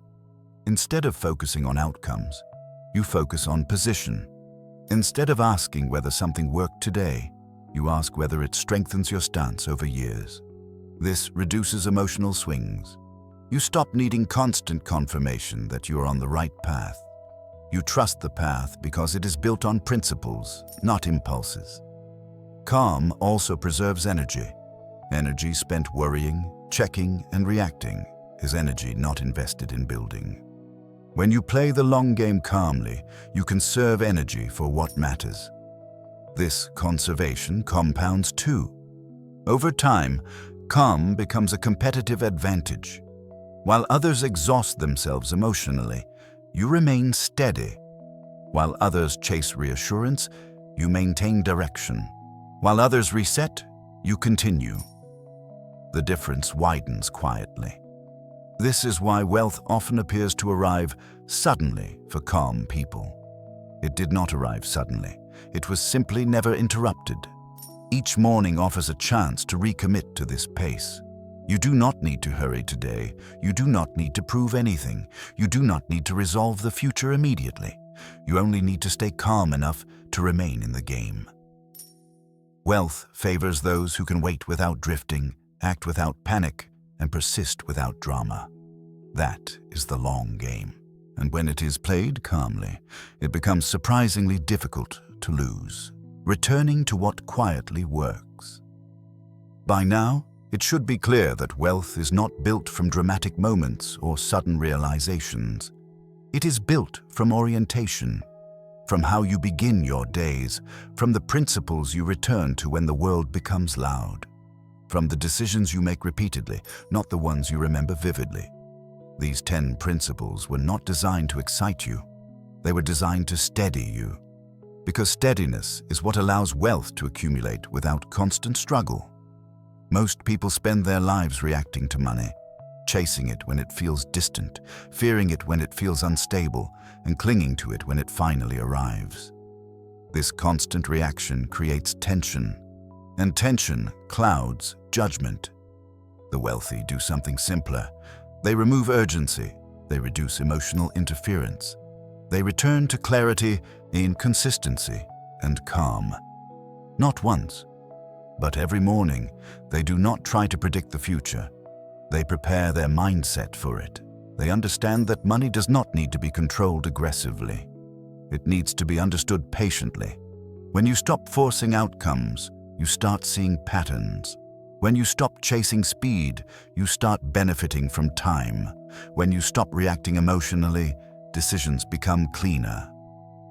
Instead of focusing on outcomes, you focus on position. Instead of asking whether something worked today, you ask whether it strengthens your stance over years. This reduces emotional swings. You stop needing constant confirmation that you are on the right path. You trust the path because it is built on principles, not impulses. Calm also preserves energy. Energy spent worrying, checking, and reacting is energy not invested in building. When you play the long game calmly, you conserve energy for what matters. This conservation compounds too. Over time, calm becomes a competitive advantage. While others exhaust themselves emotionally, you remain steady. While others chase reassurance, you maintain direction. While others reset, you continue. The difference widens quietly. This is why wealth often appears to arrive suddenly for calm people. It did not arrive suddenly. It was simply never interrupted. Each morning offers a chance to recommit to this pace. You do not need to hurry today. You do not need to prove anything. You do not need to resolve the future immediately. You only need to stay calm enough to remain in the game. Wealth favors those who can wait without drifting, act without panic, and persist without drama. That is the long game. And when it is played calmly, it becomes surprisingly difficult to lose, returning to what quietly works. By now, it should be clear that wealth is not built from dramatic moments or sudden realizations. It is built from orientation, from how you begin your days, from the principles you return to when the world becomes loud, from the decisions you make repeatedly, not the ones you remember vividly. These 10 principles were not designed to excite you. They were designed to steady you. Because steadiness is what allows wealth to accumulate without constant struggle. Most people spend their lives reacting to money, chasing it when it feels distant, fearing it when it feels unstable, and clinging to it when it finally arrives. This constant reaction creates tension, and tension clouds judgment. The wealthy do something simpler. They remove urgency. They reduce emotional interference. They return to clarity in consistency and calm. Not once, but every morning, they do not try to predict the future. They prepare their mindset for it. They understand that money does not need to be controlled aggressively. It needs to be understood patiently. When you stop forcing outcomes, you start seeing patterns. When you stop chasing speed, you start benefiting from time. When you stop reacting emotionally, decisions become cleaner.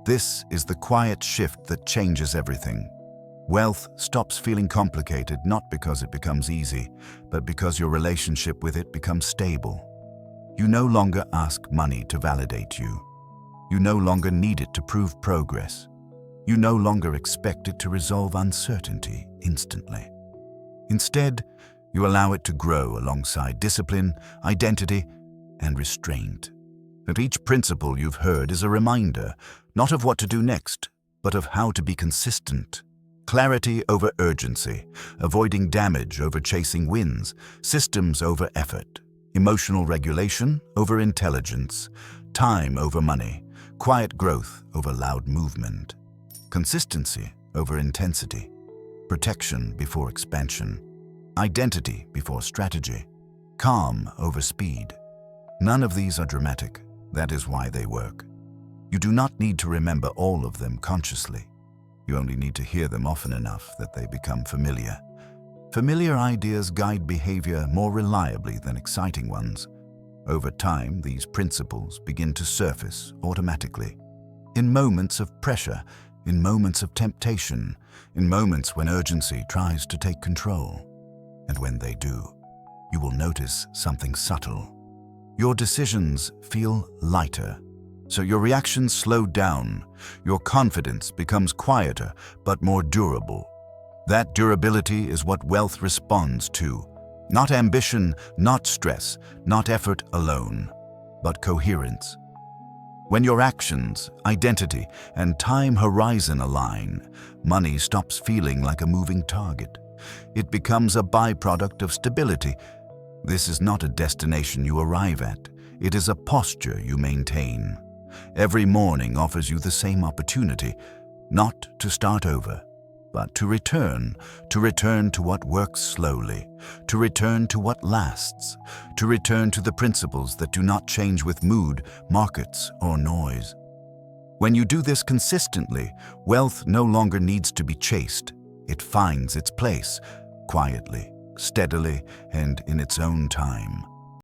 This is the quiet shift that changes everything. Wealth stops feeling complicated not because it becomes easy, but because your relationship with it becomes stable. You no longer ask money to validate you. You no longer need it to prove progress. You no longer expect it to resolve uncertainty instantly. Instead, you allow it to grow alongside discipline, identity, and restraint. And each principle you've heard is a reminder, not of what to do next, but of how to be consistent. Clarity over urgency, avoiding damage over chasing wins, systems over effort, emotional regulation over intelligence, time over money, quiet growth over loud movement, consistency over intensity, protection before expansion, identity before strategy, calm over speed. None of these are dramatic. That is why they work. You do not need to remember all of them consciously. You only need to hear them often enough that they become familiar. Familiar ideas guide behavior more reliably than exciting ones. Over time, these principles begin to surface automatically. In moments of pressure, in moments of temptation, in moments when urgency tries to take control. And when they do, you will notice something subtle. Your decisions feel lighter, so your reactions slow down. Your confidence becomes quieter but more durable. That durability is what wealth responds to. Not ambition, not stress, not effort alone, but coherence. When your actions, identity, and time horizon align, money stops feeling like a moving target. It becomes a byproduct of stability. This is not a destination you arrive at. It is a posture you maintain. Every morning offers you the same opportunity, not to start over, but to return to what works slowly, to return to what lasts, to return to the principles that do not change with mood, markets, or noise. When you do this consistently, wealth no longer needs to be chased. It finds its place, quietly, steadily, and in its own time.